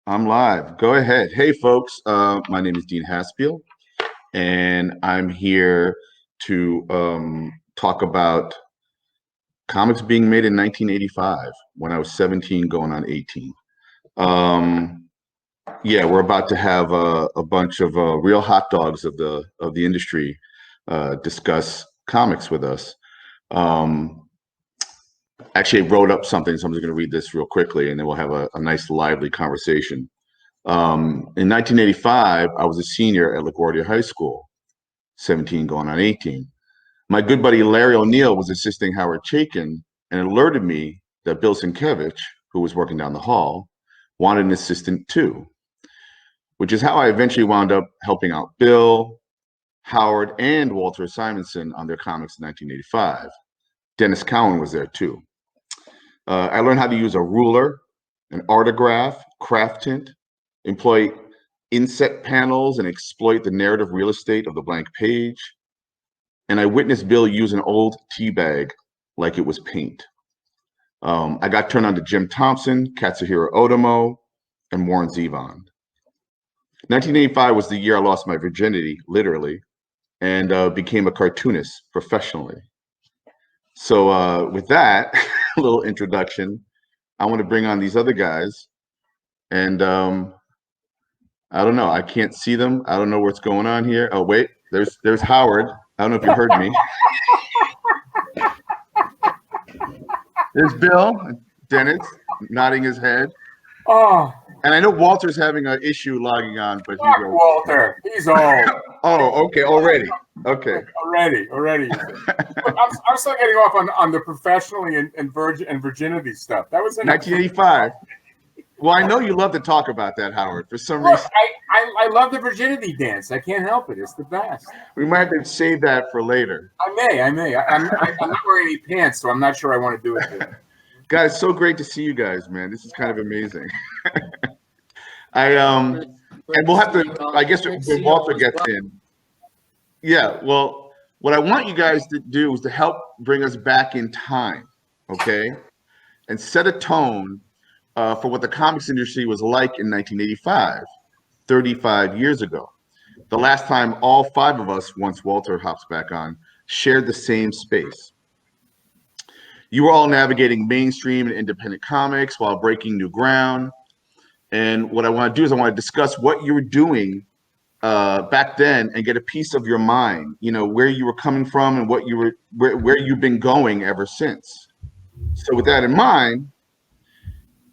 I'm live. Go ahead. Hey, folks. My name is Dean Haspiel, and I'm here to talk about comics being made in 1985 when I was 17 going on 18. Um, yeah, we're about to have a bunch of real hot dogs of the industry discuss comics with us. Um, Actually, I wrote up something, so I'm just going to read this real quickly, and then we'll have a nice, lively conversation. In 1985, I was a senior at LaGuardia High School, 17 going on 18. My good buddy Larry O'Neill was assisting Howard Chaykin and alerted me that Bill Sienkiewicz, who was working down the hall, wanted an assistant too, which is how I eventually wound up helping out Bill, Howard, and Walter Simonson on their comics in 1985. Dennis Cowan was there too. I learned how to use a ruler, an artograph, craft tint, employ inset panels, and exploit the narrative real estate of the blank page. And I witnessed Bill use an old tea bag like it was paint. I got turned on to Jim Thompson, Katsuhiro Otomo, and Warren Zevon. 1985 was the year I lost my virginity, literally, and became a cartoonist professionally. So with that little introduction, I want to bring on these other guys. And I don't know. I can't see them. I don't know what's going on here. Oh, wait, there's Howard. I don't know if you heard me. There's Bill, Dennis, nodding his head. Oh, And I know Walter's having an issue logging on, but fuck Walter. He's old. Oh, okay, already. Okay. Already. Look, I'm still getting off on the professionally and virginity stuff. That was in 1985. Well, I know you love to talk about that, Howard. For some Look, reason, I love the virginity dance. I can't help it. It's the best. we might have to save that for later. I may. I'm not wearing any pants, so I'm not sure I want to do it today. Guys, so great to see you guys, man. This is kind of amazing. And we'll have to, I guess, when Walter gets in. Yeah, well, what I want you guys to do is to help bring us back in time, okay? And set a tone for what the comics industry was like in 1985, 35 years ago. The last time all five of us, once Walter hops back on, shared the same space. You were all navigating mainstream and independent comics while breaking new ground. And what I want to do is I want to discuss what you were doing back then and get a piece of your mind, you know, where you were coming from and what you were, where you've been going ever since. So with that in mind,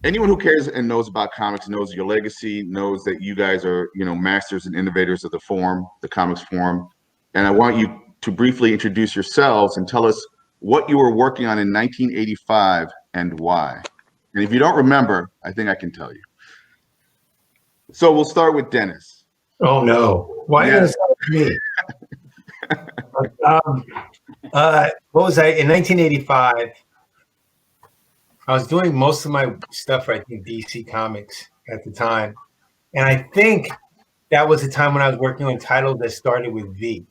anyone who cares and knows about comics knows your legacy, knows that you guys are, you know, masters and innovators of the form, the comics form. And I want you to briefly introduce yourselves and tell us what you were working on in 1985 and why. And if you don't remember, I think I can tell you. So we'll start with Dennis. Oh no! Why Yeah. did it start with me? What was I in 1985? I was doing most of my stuff for I think DC Comics at the time, and I think that was the time when I was working on titles that started with V.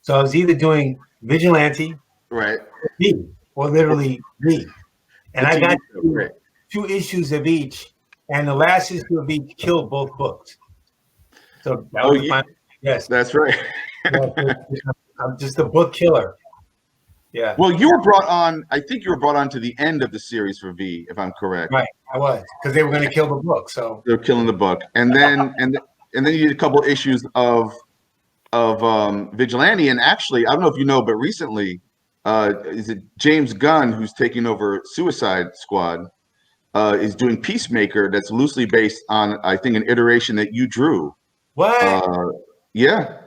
So I was either doing Vigilante, Right. V, or literally V, and I got Right. two issues of each, and the last issue of each killed both books. So that was the final. Yes, That's right. I'm just a book killer. Yeah. Well, you were brought on, I think you were brought on to the end of the series for V, if I'm correct. Right, I was, because they were going to kill the book. So They're killing the book. And then and then you did a couple issues of Vigilante. And actually, I don't know if you know, but recently, is it James Gunn, who's taking over Suicide Squad, is doing Peacemaker that's loosely based on, I think, an iteration that you drew. what? Yeah.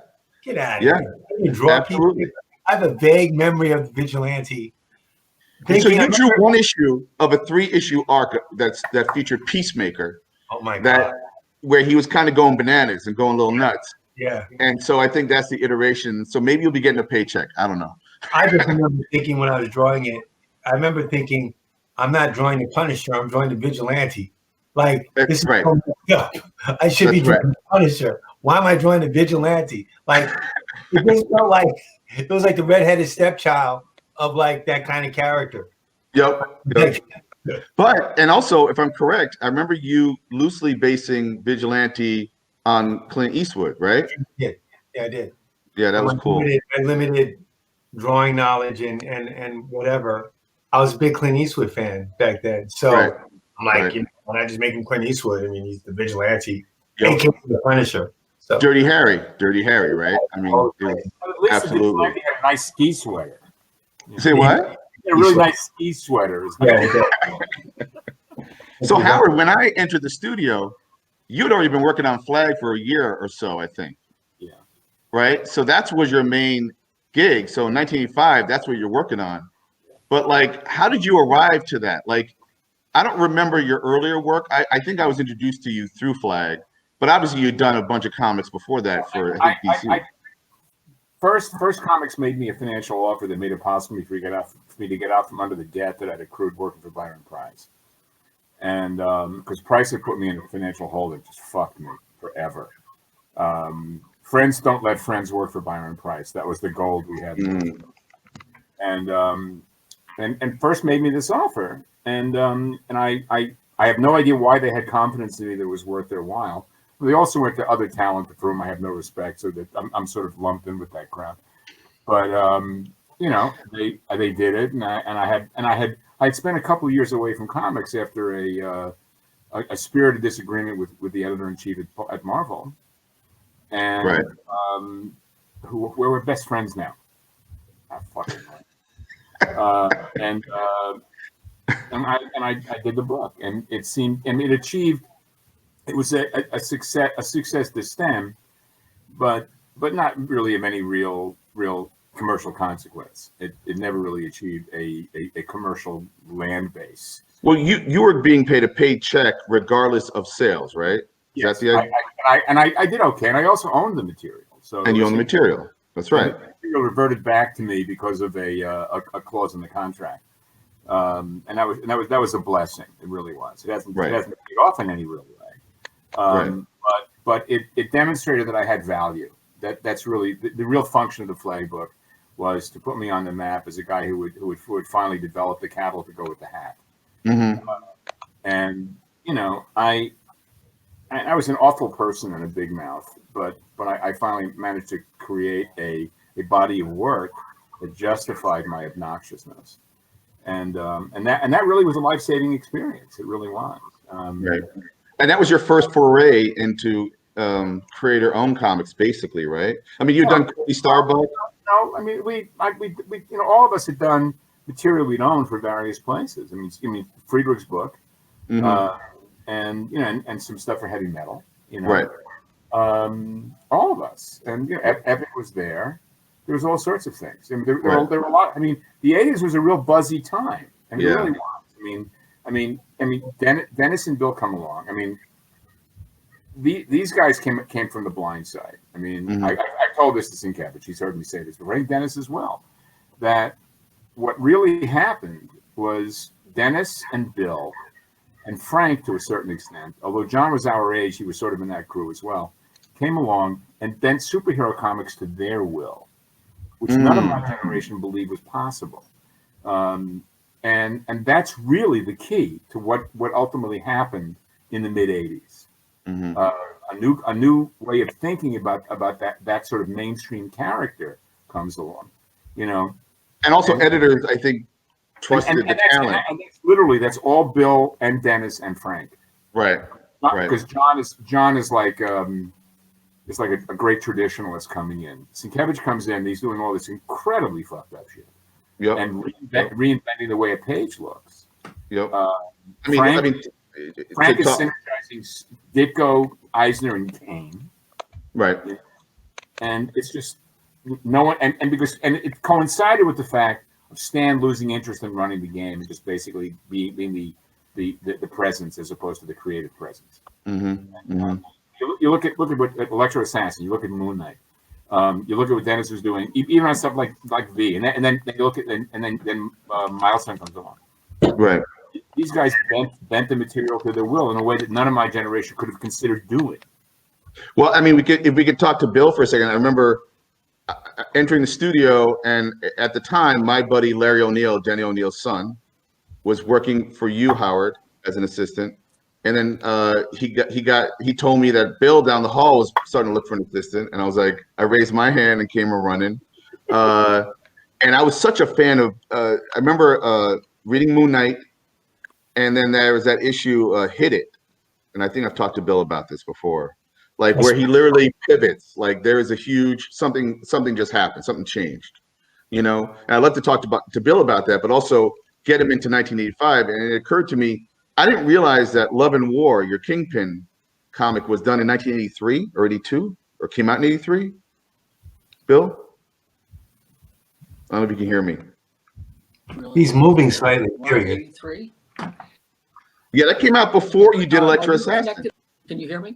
Get out of Yeah. here! I didn't draw Absolutely. people. I have a vague memory of Vigilante. So Thinking you I drew remember- one issue of a 3-issue arc that featured Peacemaker, Oh my that god! where he was kind of going bananas and going a little nuts. Yeah, And so I think that's the iteration. So maybe you'll be getting a paycheck. I don't know. I just remember thinking when I was drawing it. I remember thinking, I'm not drawing the Punisher. I'm drawing the Vigilante. Like That's this is right. so messed up. I should be That's right. drawing the Punisher. Why am I drawing the Vigilante? Like it just felt like it was like the redheaded stepchild of like that kind of character. Yep. Like, But and also, if I'm correct, I remember you loosely basing Vigilante on Clint Eastwood, right? Yeah, I did. Yeah, that was cool. My limited drawing knowledge and whatever. I was a big Clint Eastwood fan back then. So Right. I'm like, Right. you know, when I just make him Clint Eastwood, I mean, he's the vigilante, Yep. aka the Punisher. So Dirty Harry, right? I mean, it was, But at least absolutely. he had a nice ski sweater. Say what? He had a really nice ski sweater. yeah, So Howard, when I entered the studio, you'd already been working on Flag for a year or so, I think. Yeah. Right. So that was your main gig. So in 1985, that's what you're working on. But like, how did you arrive to that? Like, I don't remember your earlier work. I think I was introduced to you through Flag, but obviously you'd done a bunch of comics before that for I think DC. First comics made me a financial offer that made it possible for me to get out from under the debt that I'd accrued working for Byron Price. And because Price had put me in a financial hole that just fucked me forever. Friends don't let friends work for Byron Price. That was the gold we had. And first made me this offer, and I have no idea why they had confidence in me that it was worth their while. They also went to other talent for whom I have no respect, so that I'm sort of lumped in with that crowd. But you know, they did it, and I had spent a couple of years away from comics after a spirited disagreement with the editor in chief at Marvel, and Right. who we're best friends now. Ah, fucking and I did the book, and it seemed, and it achieved. It was a success to stem, but not really of any real commercial consequence. It never really achieved a commercial land base. Well, you were being paid a paycheck regardless of sales, right? Is Yes, that the idea? I did okay, and I also owned the material. So And you own the material. That's right. The material reverted back to me because of a clause in the contract, and that was a blessing. It really was. It hasn't paid off in any real way. But it demonstrated that I had value. That's really the real function of the Flag book, was to put me on the map as a guy who would finally develop the cattle to go with the hat. Mm-hmm. And you know, I was an awful person and a big mouth, but I finally managed to create a body of work that justified my obnoxiousness, and that really was a life-saving experience. It really was. Right. And that was your first foray into creator-owned comics, basically, right? I mean, you've done Cody Starbuck. No, I mean, we you know, all of us had done material we'd owned for various places. I mean, Friedrich's book, and you know, and some stuff for heavy metal. You know, Right. All of us, and you know, Epic was there. There was all sorts of things. I mean, there were a lot. I mean, the '80s was a real buzzy time. I mean, it really was. I mean, Dennis and Bill come along. I mean, these guys came from the blind side. I mean, I told this to Sienkiewicz. He's heard me say this, but I think Dennis as well. That what really happened was Dennis and Bill and Frank, to a certain extent, although John was our age, he was sort of in that crew as well, came along and bent superhero comics to their will, which none of my generation believed was possible. And that's really the key to what ultimately happened in the mid '80s. A new way of thinking about that sort of mainstream character comes along, you know. And also editors, I think, trusted the talent. And that's all Bill and Dennis and Frank. Right. Because John is like it's like a great traditionalist coming in. Sienkiewicz comes in, he's doing all this incredibly fucked up shit. Yep. And reinventing the way a page looks. Yep. Frank is synergizing Ditko, Eisner, and Kane. Right. And it's just no one, and it coincided with the fact of Stan losing interest in running the game and just basically being the presence as opposed to the creative presence. You look at what Electro Assassin, you look at Moon Knight. You look at what Dennis was doing, even on stuff like V, and then you look at then Milestone comes along. Right. These guys bent the material to their will in a way that none of my generation could have considered doing. Well, I mean, if we could talk to Bill for a second. I remember entering the studio, and at the time, my buddy Larry O'Neill, Denny O'Neill's son, was working for you, Howard, as an assistant. And then he told me that Bill down the hall was starting to look for an assistant. And I was like, I raised my hand and came running. And I was such a fan of, I remember reading Moon Knight. And then there was that issue, Hit It. And I think I've talked to Bill about this before, like where he literally pivots, like there is a huge, something just happened, something changed, you know? And I'd love to talk to Bill about that, but also get him into 1985. And it occurred to me, I didn't realize that Love and War, your Kingpin comic, was done in 1983 or 82, or came out in 83. Bill? I don't know if you can hear me. He's moving slightly. Here he is. 83? Yeah, that came out before you did Electro Assassin. Can you hear me?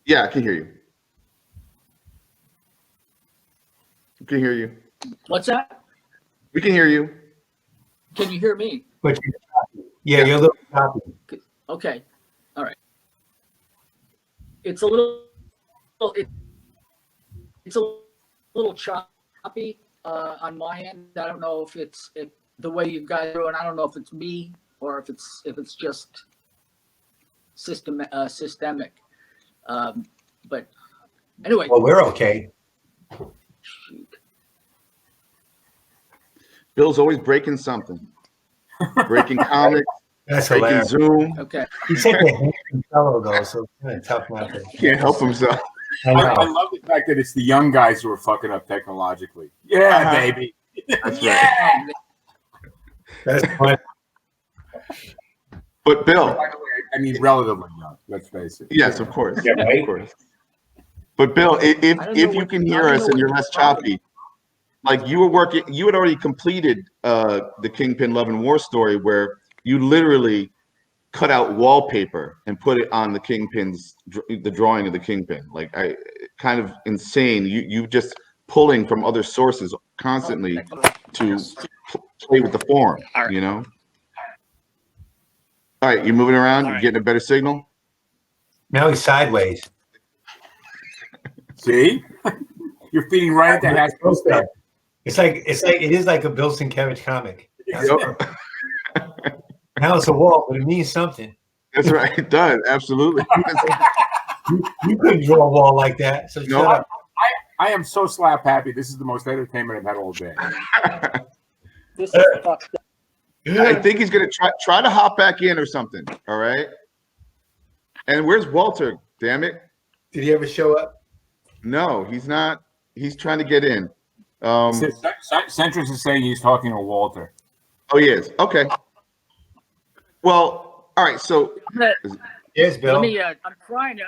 Yeah, I can hear you. I can hear you. What's that? We can hear you. Can you hear me? But yeah, you're a little choppy. Okay. All right. It's a little choppy on my end. I don't know if it's the way you guys do it. I don't know if it's me or if it's just systemic. But anyway. Well, we're okay. Shoot. Bill's always breaking something. Breaking comics, That's breaking hilarious. Zoom. Okay. He's such a handsome fellow, though, so it's kind of tough not to. Can't help himself. I I know. love the fact that it's the young guys who are fucking up technologically. Yeah, Uh-huh. baby. That's Yeah. right. That's fun. But Bill, By the way, I mean relatively young. Let's face it. yes, of course, Yeah, right? of course. But Bill, if don't know you what- can I hear don't us know and what you're the less problem choppy, like you had already completed the Kingpin Love and War story where you literally cut out wallpaper and put it on the Kingpin's the drawing of the Kingpin. Like kind of insane. You just pulling from other sources constantly to play with the form. All right. You know. All right, you moving around. All You right. getting a better signal. Now he's sideways. See? You're feeding right into Haskell's stuff. It is like a Bill Sienkiewicz comic. Yep. Now it's a wall, but it means something. That's right. It does. Absolutely. You couldn't draw a wall like that. So No. shut up. I am so slap happy. This is the most entertainment I've had all day. This is fucked up. I think he's gonna try to hop back in or something. All right. And where's Walter? Damn it! Did he ever show up? No, he's not. He's trying to get in. Centrist is saying he's talking to Walter. Oh, he is. Okay. Well, all right. So I'm gonna, Yes, Bill. let me. I'm trying to.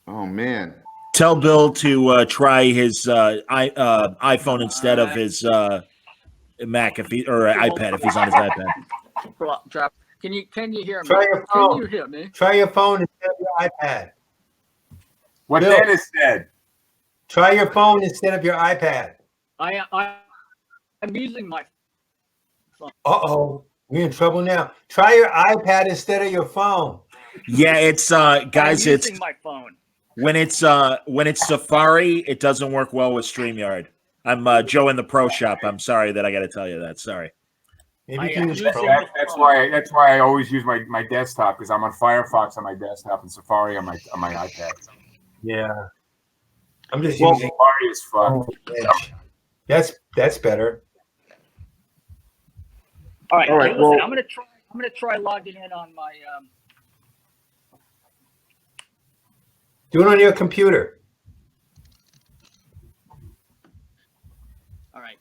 oh man. Tell Bill to try his iPhone instead of his Mac or iPad if he's on his iPad. Drop. Can you hear me? Try your Can phone. you hear me? Try your phone instead of your iPad. What Bill. Dennis said. Try your phone instead of your iPad. I'm using my. Uh-oh. We're in trouble now. Try your iPad instead of your phone. Yeah, it's guys. I'm It's using my phone. when it's Safari, it doesn't work well with StreamYard. I'm Joe in the Pro Shop. I'm sorry that I got to tell you that. Sorry. Maybe I you can am use using- Chrome. That's why I always use my desktop because I'm on Firefox on my desktop and Safari on my iPad. Yeah. I'm just Well, using Safari is fun. Edge. That's better. All right. All right, Listen, well- I'm gonna try logging in on my. Do it on your computer. All right.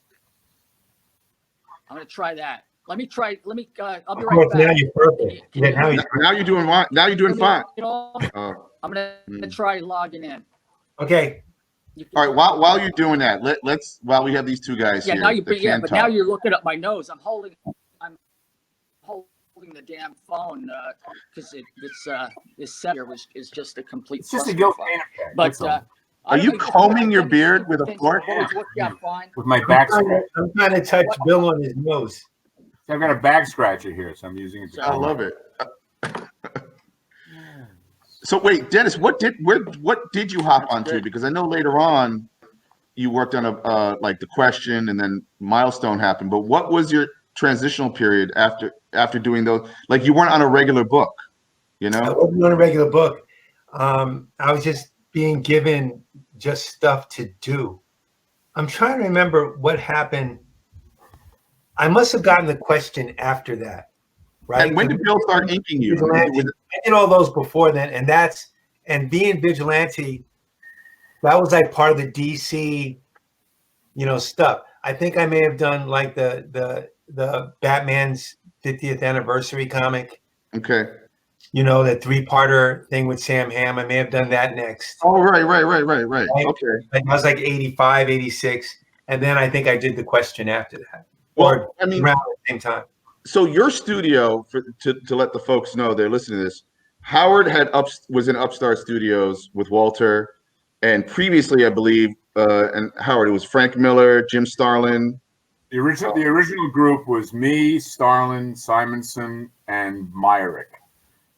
I'm gonna try that. Let me. I'll Of be right course, now back. you're perfect. Yeah, now he's Now you're doing fine. Now you're doing fine. You know, Uh, I'm gonna try logging in. okay. You can- all right. While you're doing that, let's while we have these two guys Yeah. here. Now you. that Yeah. can But now talk. you're looking at my nose. I'm holding the damn phone because this set here is just a complete. It's just a clusterfuck. guilt pain effect. But that's all. I Are don't you know, combing your beard with a things fork? have always worked out fine. with my back scratcher. I'm trying to touch Bill on his nose. I've got a back scratcher here, so I'm using it. I love it. So wait, Dennis, what did you hop onto? good. Because I know later on you worked on like The Question, and then Milestone happened. But what was your transitional period after doing those? Like, you weren't on a regular book, you I know? wasn't on a regular book. I was just being given just stuff to do. I'm trying to remember what happened. I must have gotten The Question after that, right? And when did Bill start inking you? Vigilante. I did all those before then, and being Vigilante, that was like part of the DC, stuff. I think I may have done like the Batman's 50th anniversary comic. Okay. The 3-parter thing with Sam Hamm. I may have done that next. Oh, right. Okay. That was like 85, 86. And then I think I did The Question after that. Well, Or I mean, around the same time. so your studio, to let the folks know they're listening to this, Howard was in Upstart Studios with Walter, and previously, I believe, and Howard, it was Frank Miller, Jim Starlin. The original group was me, Starlin, Simonson, and Myrick.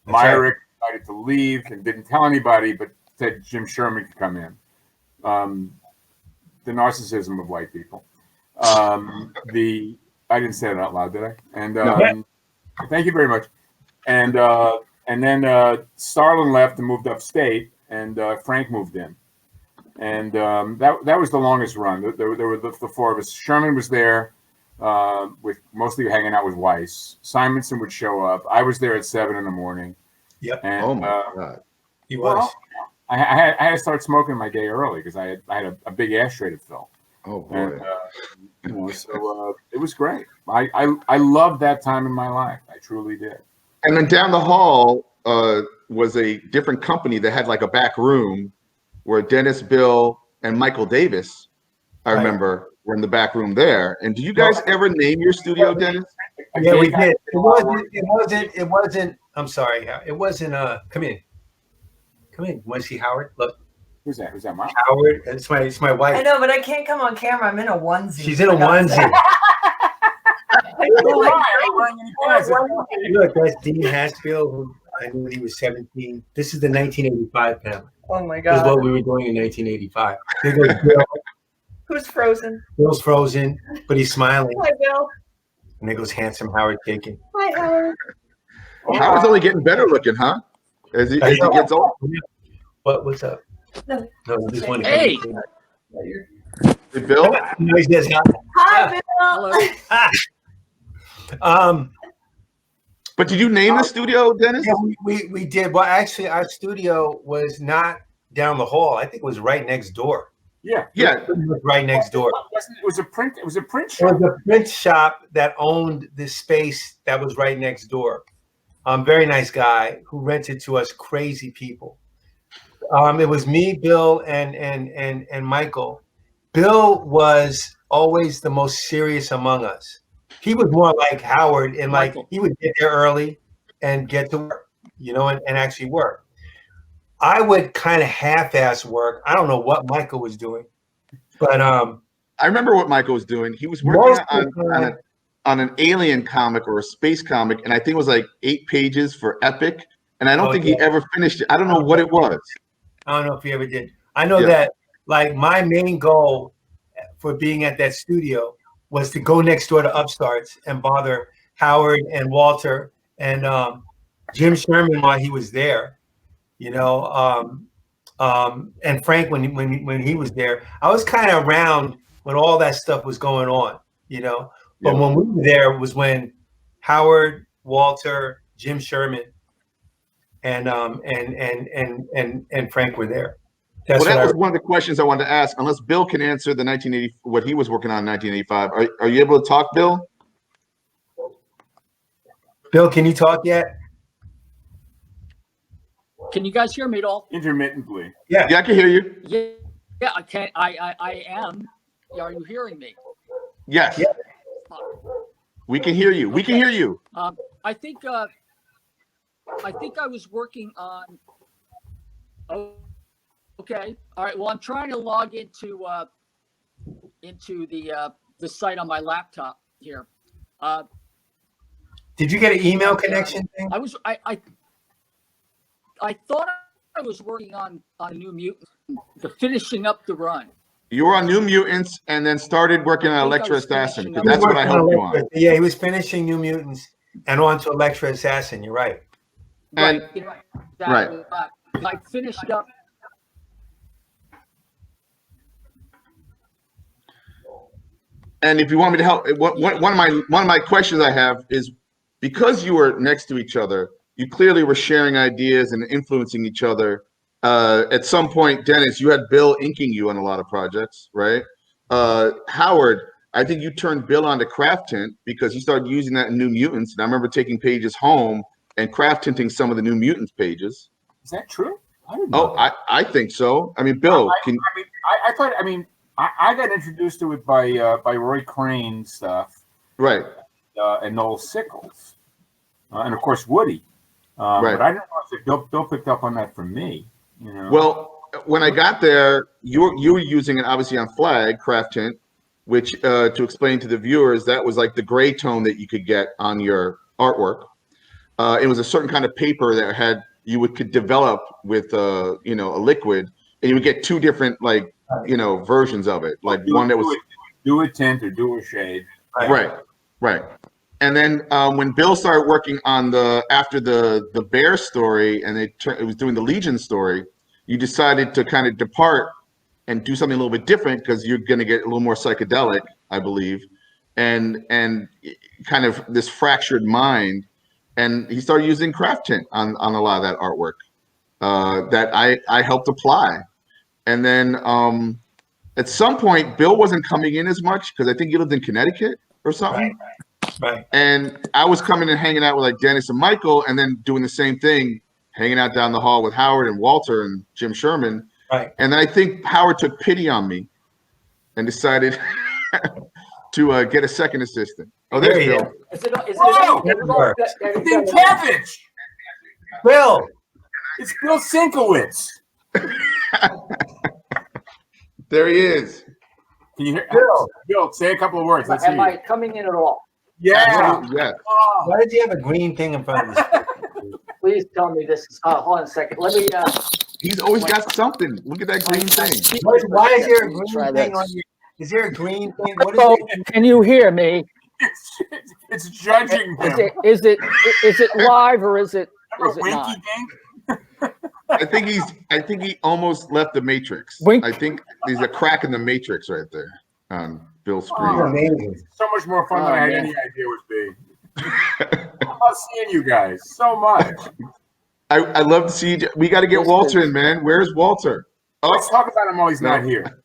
Myrick decided to leave and didn't tell anybody, but said Jim Sherman could come in. The narcissism of white people. I didn't say it out loud, did I? And thank you very much. And then Starlin left and moved upstate, and Frank moved in. And that was the longest run. There were the four of us. Sherman was there, with mostly hanging out with Weiss. Simonson would show up. I was there at 7 a.m. Yep. And, Oh my God. He was. Well, I had to start smoking my day early because I had a big ashtray to fill. Oh boy. And, so it was great. I loved that time in my life. I truly did. And then down the hall was a different company that had like a back room where Dennis, Bill, and Michael Davis, I remember, were in the back room there. And do you guys ever name your studio, Dennis? Yeah, we did. It wasn't. I'm sorry. It wasn't. Come in. Want to see Howard? Look. Who's that? Who's that, Mom? Howard. It's my wife. I know, but I can't come on camera. I'm in a onesie. She's in a onesie. Look, that's Dean Haspel, who I knew when he was 17. This is the 1985 panel. Oh my This is god. what we were doing in 1985. There goes Bill. Who's frozen? Bill's frozen, but he's smiling. Hi, Bill. And there goes handsome Howard Taken. Hi, Howard. Howard's only getting better looking, huh? As he gets old. What's up? No. No, just one. Hey. Hey, Bill. No, he says hi. Hi, Bill. Hello. But did you name the studio, Dennis? Yeah, we did. Well, actually, our studio was not down the hall. I think it was right next door. Yeah. Yeah. It was right next door. It was a print It shop. was a print shop that owned this space that was right next door. Very nice guy who rented to us crazy people. It was me, Bill, and Michael. Bill was always the most serious among us. He was more like Howard, and like Michael. he would get there early and get to work, and actually work. I would kind of half-ass work. I don't know what Michael was doing, but I remember what Michael was doing. He was working on an alien comic or a space comic, and I think it was like 8 pages for Epic, and I don't think he ever finished it. I don't know what it was. I don't know if he ever did. I know that like my main goal for being at that studio was to go next door to Upstarts and bother Howard and Walter and Jim Sherman while he was there, and Frank when he was there. I was kind of around when all that stuff was going on, But when we were there was when Howard, Walter, Jim Sherman, and Frank were there. That was one of the questions I wanted to ask. Unless Bill can answer the 1980, what he was working on in 1985. Are you able to talk, Bill? Bill, can you talk yet? Can you guys hear me at all? Intermittently. Yeah, I can hear you. Yeah, I can. I am. Are you hearing me? Yes. Yeah. We can hear you. We can hear you. I think I was working on. Oh, okay. All right. Well, I'm trying to log into the site on my laptop here. Did you get an email connection thing? I thought I was working on a New Mutant, finishing up the run. You were on New Mutants and then started working on I think I Electra was Assassin, finishing because up that's what I Working on helped you on. Electra- Yeah, he was finishing New Mutants and on to Electra Assassin. You're right. And- Right, you know, exactly. I finished up. And if you want me to help, one of my questions I have is, because you were next to each other, you clearly were sharing ideas and influencing each other. At some point, Dennis, you had Bill inking you on a lot of projects, right? Howard, I think you turned Bill onto Craft Tint because you started using that in New Mutants. And I remember taking pages home and craft tinting some of the New Mutants pages. Is that true? I didn't know Oh, that. I think so. I mean, Bill, I thought. I mean, I got introduced to it by Roy Crane stuff, right. and Noel Sickles, and of course Woody. Right. But I didn't know if Bill picked up on that from me. You know. Well, when I got there, you were using it obviously on Flag Craft Tint, which to explain to the viewers, that was like the gray tone that you could get on your artwork. It was a certain kind of paper that could develop with a liquid, and you would get two different versions of it, like one that was do a tint or do a shade. right. And then when Bill started working on after the Bear story, and it was doing the Legion story, you decided to kind of depart and do something a little bit different because you're going to get a little more psychedelic, I believe, and kind of this fractured mind. And he started using Craft Tint on a lot of that artwork that I helped apply. And then at some point, Bill wasn't coming in as much because I think he lived in Connecticut or something. Right. And I was coming and hanging out with like Dennis and Michael, and then doing the same thing, hanging out down the hall with Howard and Walter and Jim Sherman. Right. And I think Howard took pity on me and decided to get a second assistant. Oh, there's There he Bill. Is it Whoa! is Savage! Bill. It's Bill Sienkiewicz. There he is. Can you hear? Bill. Bill, say a couple of words. Let's hear am I you. coming in at all? Yeah. Absolutely, yes. Oh, Why did you have a green thing in front of you? Please tell me this is. Hold on a second. Let me. He's always got something. Look at that green thing. Why is there a Try green thing this. on you? Is there a green thing? What So, is it? can you hear me? it's judging Is him. it live or is it Remember not? Winky Dink? I think he almost left the Matrix. Wink. I think there's a crack in the Matrix right there on Bill's screen. Oh, amazing. So much more fun than Oh, I had man. any idea would be. I love seeing you guys so much. I love to see. We got to get Yes, Walter please. in, man. Where's Walter? Let's Oh, talk about him while he's not No. here.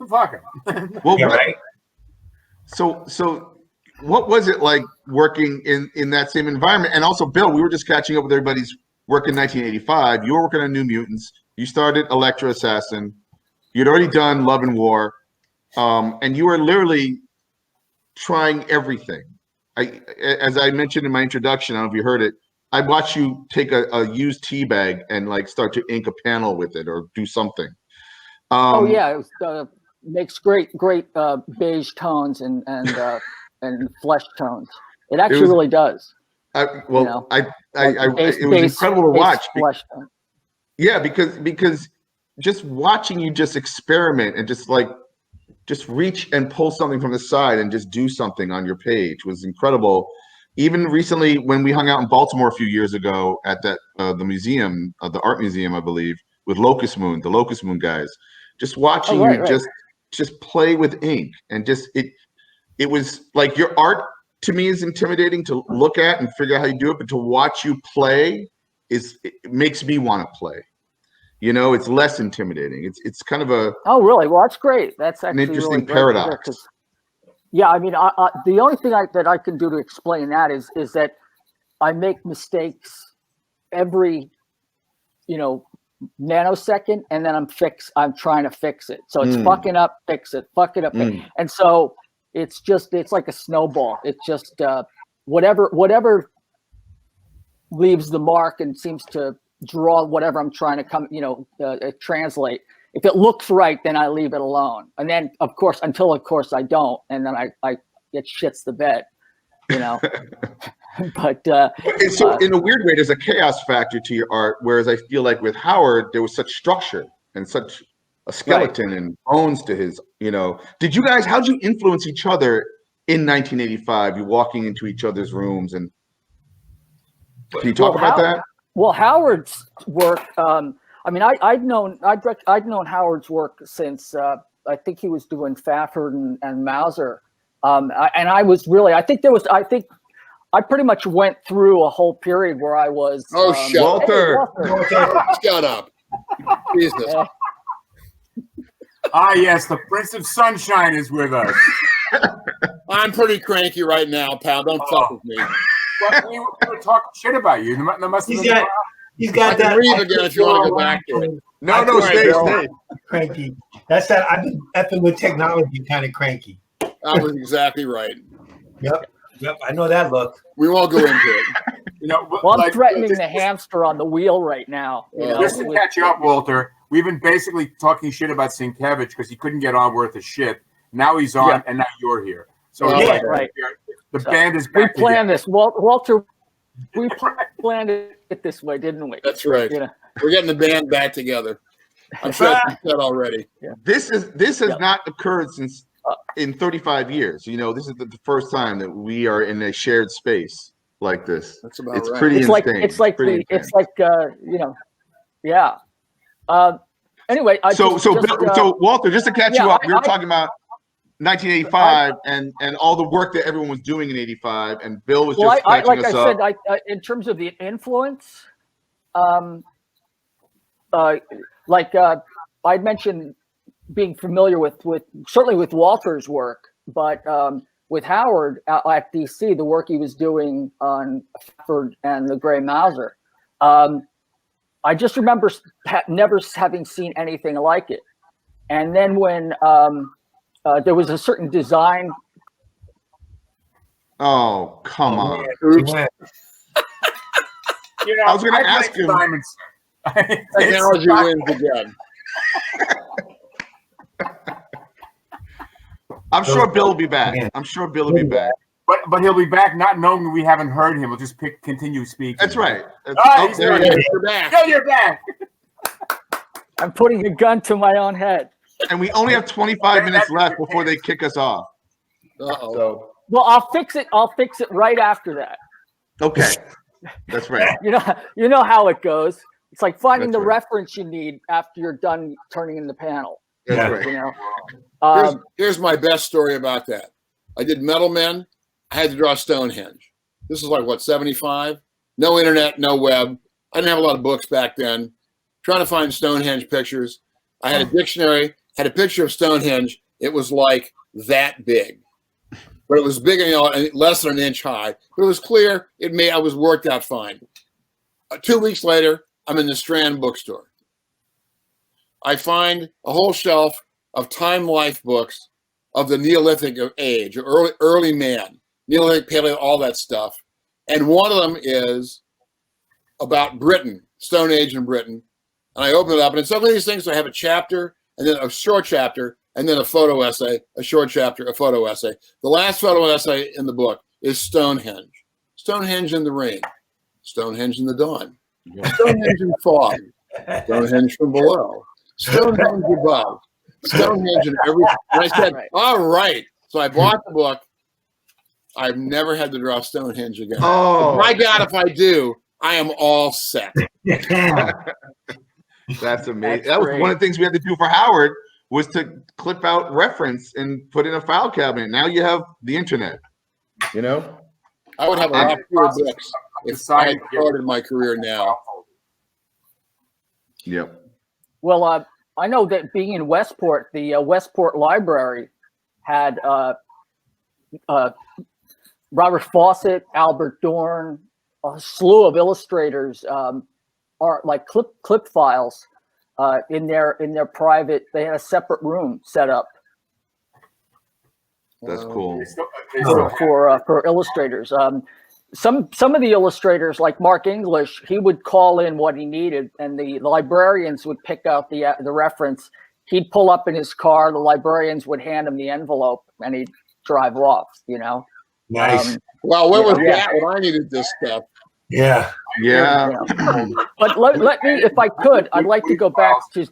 Fuck him. well, Yeah, right. So what was it like working in that same environment? And also, Bill, we were just catching up with everybody's work in 1985. You were working on New Mutants. You started Electra Assassin. You'd already done Love and War, and you were literally trying everything. As I mentioned in my introduction, I don't know if you heard it. I watched you take a used tea bag and like start to ink a panel with it or do something. Oh yeah, it was, makes great beige tones and flesh tones. It actually was- really does. it was incredible to watch. Flesh tone. Yeah, because just watching you just experiment and just reach and pull something from the side and just do something on your page was incredible. Even recently, when we hung out in Baltimore a few years ago at the museum, the art museum, I believe, with the Locust Moon guys, just watching right, you right. just play with ink and just it was like your art to me is intimidating to look at and figure out how you do it, but to watch you play it makes me want to play. You know, it's less intimidating. It's kind of a Oh really? Well, that's great. That's actually interesting really great to hear, paradox. 'cause- yeah, I mean, the only thing that I can do to explain that is that I make mistakes every, nanosecond, and then I'm trying to fix it. So it's fucking up, fix it, fuck it up, and so it's like a snowball. It's just whatever leaves the mark and seems to draw whatever I'm trying to translate. If it looks right, then I leave it alone. And then, until I don't, and then I it shits the bed, But And so, in a weird way, there's a chaos factor to your art, whereas I feel like with Howard, there was such structure and such a skeleton and bones to his, Did you guys, how'd you influence each other in 1985? You walking into each other's rooms, and can you talk about that? Well, Howard's work, I'd known Howard's work since I think he was doing Fafford and Mauser. I think I pretty much went through a whole period where I was. Walter. Shut up. Jesus. Yes, the Prince of Sunshine is with us. I'm pretty cranky right now, pal. Don't fuck with me. Well, we were talking shit about you. There must have been He's got I can that. leave again if you want to go back to it. No, stay. Cranky. That's that. I've been effing with technology, kind of cranky. That was exactly right. Yep. I know that look. We won't go into it. Well, I'm threatening the hamster on the wheel right now. Just to catch you up, Walter, we've been basically talking shit about Sienkiewicz because he couldn't get on worth a shit. Now he's on, and now you're here. So right. The band is We back planned this, Walter. We planned it this way, didn't we? That's right. We're getting the band back together. I'm sure that's said already. Yeah. This has not occurred since in 35 years. This is the first time that we are in a shared space like this. That's about it's right. Pretty It's like insane. yeah. Anyway, so Walter, just to catch you up, we were I- talking about 1985 and all the work that everyone was doing in 85, and Bill was just catching us up. Like I said, in terms of the influence, I'd mentioned being familiar with certainly with Walter's work, but with Howard at DC, the work he was doing on Fafford and the Gray Mauser, I just remember never having seen anything like it. And then when there was a certain design. Oh, come on. Oops. I was going to ask him. Technology wins again. I'm sure Bill will be back. But he'll be back not knowing we haven't heard him. We'll just continue speaking. That's right. There he is. You're back. Yeah, you're back. I'm putting a gun to my own head. And we only have 25 minutes left before they kick us off. Uh-oh. So Well, I'll fix it right after that. okay, that's right. You know how it goes. It's like finding That's the right. reference you need after you're done turning in the panel. That's Yeah. right. Here's my best story about that. I did Metal Men. I had to draw Stonehenge. This is like, 75? No internet, no web. I didn't have a lot of books back then. Trying to find Stonehenge pictures. I had a dictionary, had a picture of Stonehenge. It was like that big. But it was big, less than an inch high. But it was clear. I was worked out fine. 2 weeks later, I'm in the Strand bookstore. I find a whole shelf of Time Life books of the Neolithic age, early man, Neolithic, Paleo, all that stuff. And one of them is about Britain, Stone Age in Britain. And I open it up, and in some of these things, I have a chapter, and then a short chapter, and then a photo essay, a short chapter, a photo essay. The last photo essay in the book is Stonehenge. Stonehenge in the rain. Stonehenge in the dawn. Stonehenge in fog. Stonehenge from below. Stonehenge above. Stonehenge in every. And I said, all right. So I bought the book. I've never had to draw Stonehenge again. Oh, My God, if I do, I am all set. that's amazing. That's That was great. one of the things we had to do for Howard was to clip out reference and put in a file cabinet. Now you have the internet. I would have a lot fewer books if I had started my career now. Yep. Well, I know that being in Westport, the Westport Library had Robert Fawcett, Albert Dorn, a slew of illustrators, are like clip files in their private. They had a separate room set up That's cool. for illustrators. Some of the illustrators, like Mark English, he would call in what he needed, and the librarians would pick out the reference. He'd pull up in his car. The librarians would hand him the envelope, and he'd drive off. Nice. Well, where was Yeah. that when I needed this stuff? Yeah. Yeah. But let me, if I could, I'd like to go back to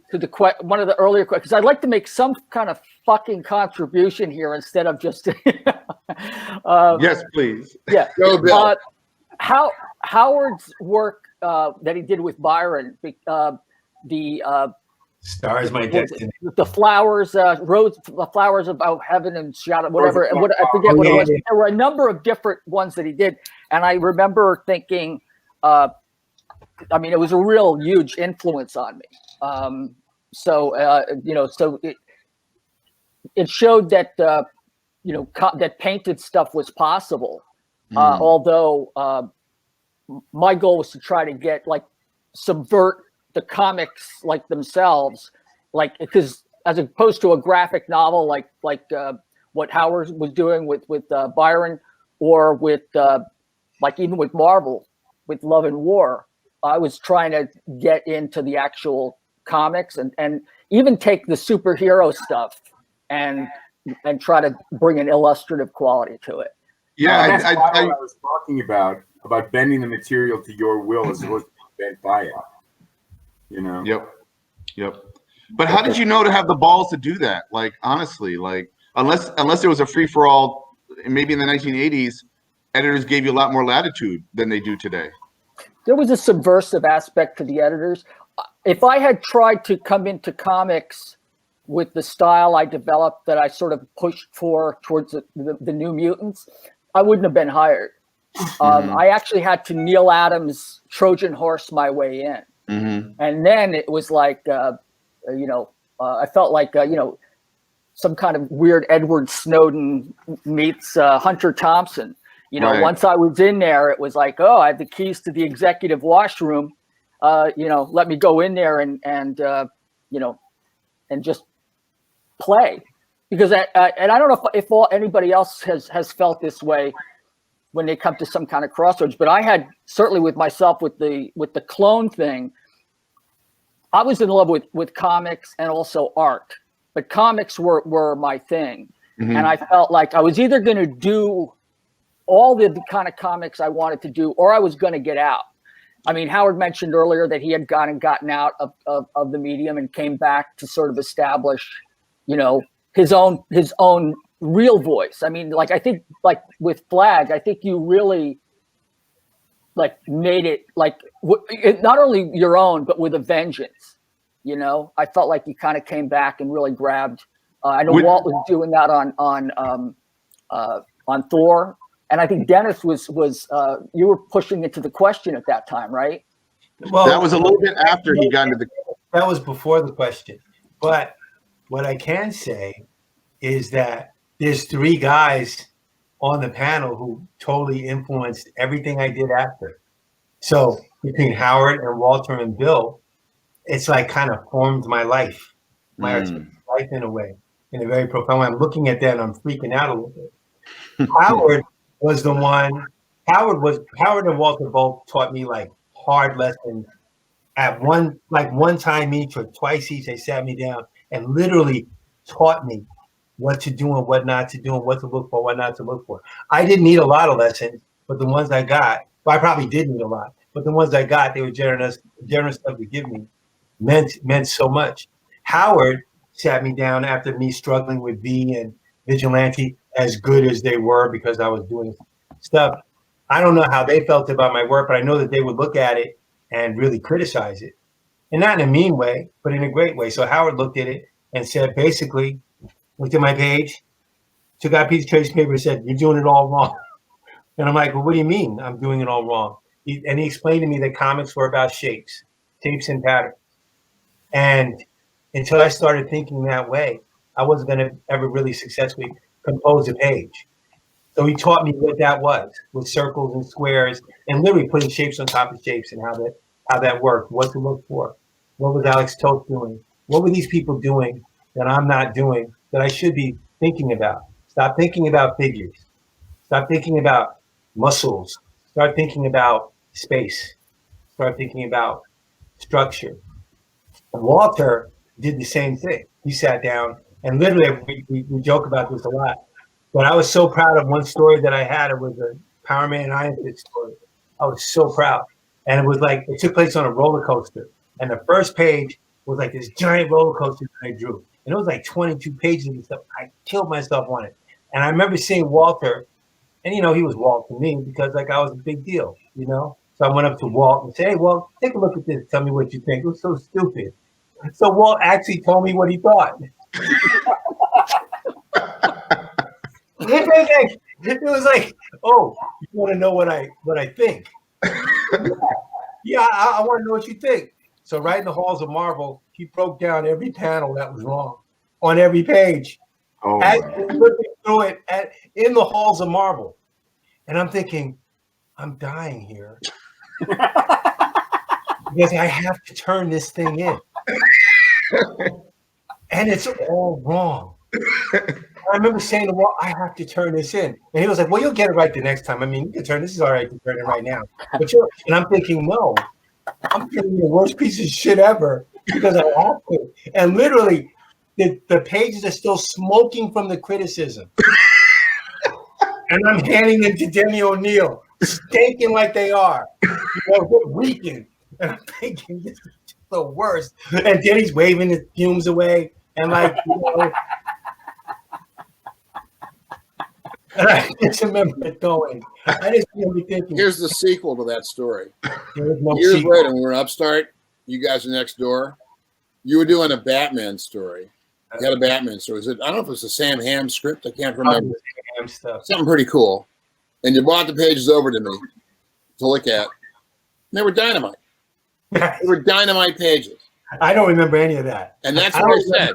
one of the earlier questions. I'd like to make some kind of fucking contribution here instead of just. Yes, please. Yeah. Go, Bill. Howard's work that he did with Byron, the Stars My Destiny. the flowers, the flowers about heaven and shadow, whatever. I forget what it was. There were a number of different ones that he did, and I remember thinking, I mean, it was a real huge influence on me. So it showed that that painted stuff was possible. Although my goal was to try to get subvert the comics themselves, because as opposed to a graphic novel like what Howard was doing with Byron, or with even with Marvel with Love and War, I was trying to get into the actual comics and even take the superhero stuff and try to bring an illustrative quality to it. Yeah, that's I was talking about bending the material to your will as opposed to being bent by it. Yep. But how did you know to have the balls to do that? Honestly, unless there was a free for all, maybe in the 1980s, editors gave you a lot more latitude than they do today. There was a subversive aspect to the editors. If I had tried to come into comics with the style I developed that I sort of pushed towards the New Mutants, I wouldn't have been hired. I actually had to Neil Adams Trojan horse my way in. And then it was I felt like, some kind of weird Edward Snowden meets Hunter Thompson. Right. Once I was in there, it was like, oh, I have the keys to the executive washroom. Let me go in there and just play. Because and I don't know if anybody else has felt this way when they come to some kind of crossroads, but I had certainly with myself with the clone thing. I was in love with comics and also art, but comics were my thing. And I felt like I was either going to do all the kind of comics I wanted to do, or I was going to get out. I mean, Howard mentioned earlier that he had gotten out of the medium and came back to sort of establish, his own real voice. I mean, I think with Flag, I think you really made it not only your own, but with a vengeance. I felt like you kind of came back and really grabbed. I know Walt was doing that on Thor, and I think Dennis was you were pushing into the question at that time, right? Well, that was a little bit after he got into the. That was before the question, but what I can say is that there's 3 guys on the panel who totally influenced everything I did after. So between Howard and Walter and Bill, it's kind of formed my life, my artistic life in a way, in a very profound way. I'm looking at that and I'm freaking out a little bit. Howard was the one. Howard and Walter both taught me hard lessons. At one time each or twice each, they sat me down and literally taught me what to do and what not to do and what to look for, what not to look for. I didn't need a lot of lessons, but the ones I got, well, I probably did need a lot, but the ones I got, they were generous enough to give me, meant so much. Howard sat me down after me struggling with V and Vigilante, as good as they were because I was doing stuff. I don't know how they felt about my work, but I know that they would look at it and really criticize it. And not in a mean way, but in a great way. So Howard looked at it and said, basically, looked at my page, took out a piece of trace paper and said, you're doing it all wrong. And I'm like, well, what do you mean I'm doing it all wrong? And he explained to me that comics were about shapes, and patterns. And until I started thinking that way, I wasn't going to ever really successfully compose a page. So he taught me what that was, with circles and squares, and literally putting shapes on top of shapes and how that worked, what to look for. What was Alex Toth doing? What were these people doing that I'm not doing that I should be thinking about? Stop thinking about figures. Stop thinking about muscles. Start thinking about space. Start thinking about structure. And Walter did the same thing. He sat down and literally, we joke about this a lot, but I was so proud of one story that I had. It was a Power Man Iron Fist story. I was so proud. And it was like, it took place on a roller coaster. And the first page was like this giant roller coaster that I drew. And it was like 22 pages of stuff. I killed myself on it. And I remember seeing Walter, and he was Walt to me because like I was a big deal, So I went up to Walt and said, "Hey, Walt, take a look at this. Tell me what you think." It was so stupid. So Walt actually told me what he thought. It was like, "Oh, you want to know what I think?" Yeah, I want to know what you think. So right in the halls of Marvel, he broke down every panel that was wrong on every page. Oh, As looking through it in the halls of Marvel. And I'm thinking, I'm dying here. Because I have to turn this thing in. And it's all wrong. I remember saying to Walt, I have to turn this in. And he was like, well, you'll get it right the next time. I mean, you can turn this is all right to turn it right now. And I'm thinking, no, I'm getting the worst piece of shit ever because I have to. And literally, the pages are still smoking from the criticism. And I'm handing them to Denny O'Neil, stinking like they are. Reeking. And I'm thinking, this is the worst. And Denny's waving his fumes away. And like, and I just remember it going. I just remember thinking. Here's the sequel to that story. No Years sequel. later, when we were in Upstart, you guys are next door. You were doing a Batman story. You had a Batman story. I don't know if it was a Sam Hamm script. I can't remember. Stuff. Something pretty cool. And you brought the pages over to me to look at. And they were dynamite. They were dynamite pages. I don't remember any of that. And that's what I said.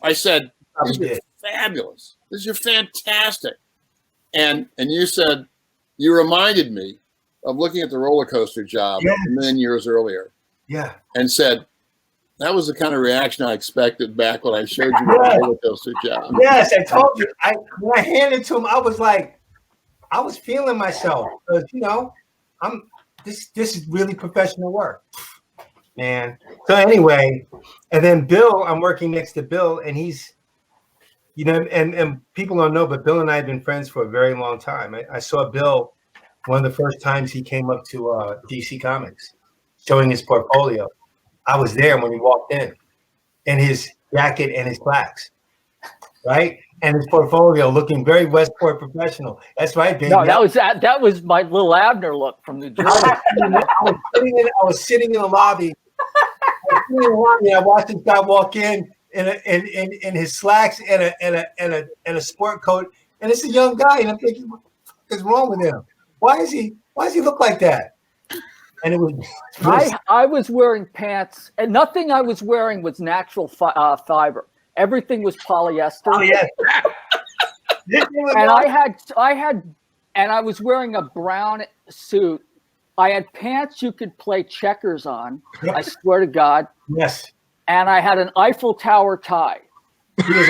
I said, these are fabulous. These are fantastic. And you said, you reminded me of looking at the roller coaster job a million years earlier. Yeah. And said, that was the kind of reaction I expected back when I showed you the roller coaster job. Yes, I told you. When I handed it to him, I was like, I was feeling myself. This is really professional work, man. So anyway, and then Bill, I'm working next to Bill, and he's, and people don't know, but Bill and I have been friends for a very long time. I saw Bill one of the first times he came up to DC Comics, showing his portfolio. I was there when he walked in his jacket and his slacks, right? And his portfolio looking very Westport professional. That's right, baby. No, that was my little Abner look from New Jersey. I was sitting in the lobby. I watched this guy walk in his slacks and a sport coat, and it's a young guy, and I'm thinking, what the fuck is wrong with him? Why does he look like that? And it was. I was wearing pants, and nothing I was wearing was natural fiber. Everything was polyester. Oh yeah. And I was wearing a brown suit. I had pants you could play checkers on. Yep. I swear to God. Yes. And I had an Eiffel Tower tie. He was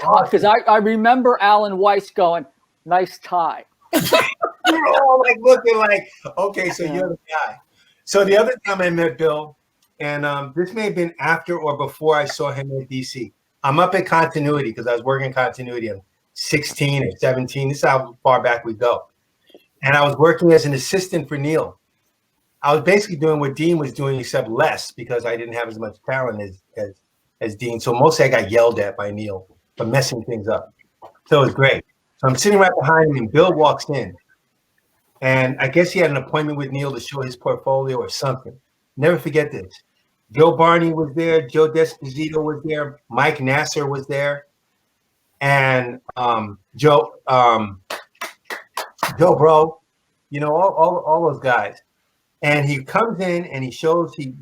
awesome. Because I remember Alan Weiss going, "Nice tie." We were all like looking like, okay, so you're the guy. So the other time I met Bill, and this may have been after or before I saw him at DC. I'm up at Continuity because I was working Continuity. I'm 16 or 17. This is how far back we go. And I was working as an assistant for Neil. I was basically doing what Dean was doing, except less because I didn't have as much talent as Dean. So mostly I got yelled at by Neil for messing things up. So it was great. So I'm sitting right behind him, and Bill walks in. And I guess he had an appointment with Neil to show his portfolio or something. Never forget this. Joe Barney was there. Joe Desposito was there. Mike Nasser was there. And Joe Bro, all those guys. And he comes in and he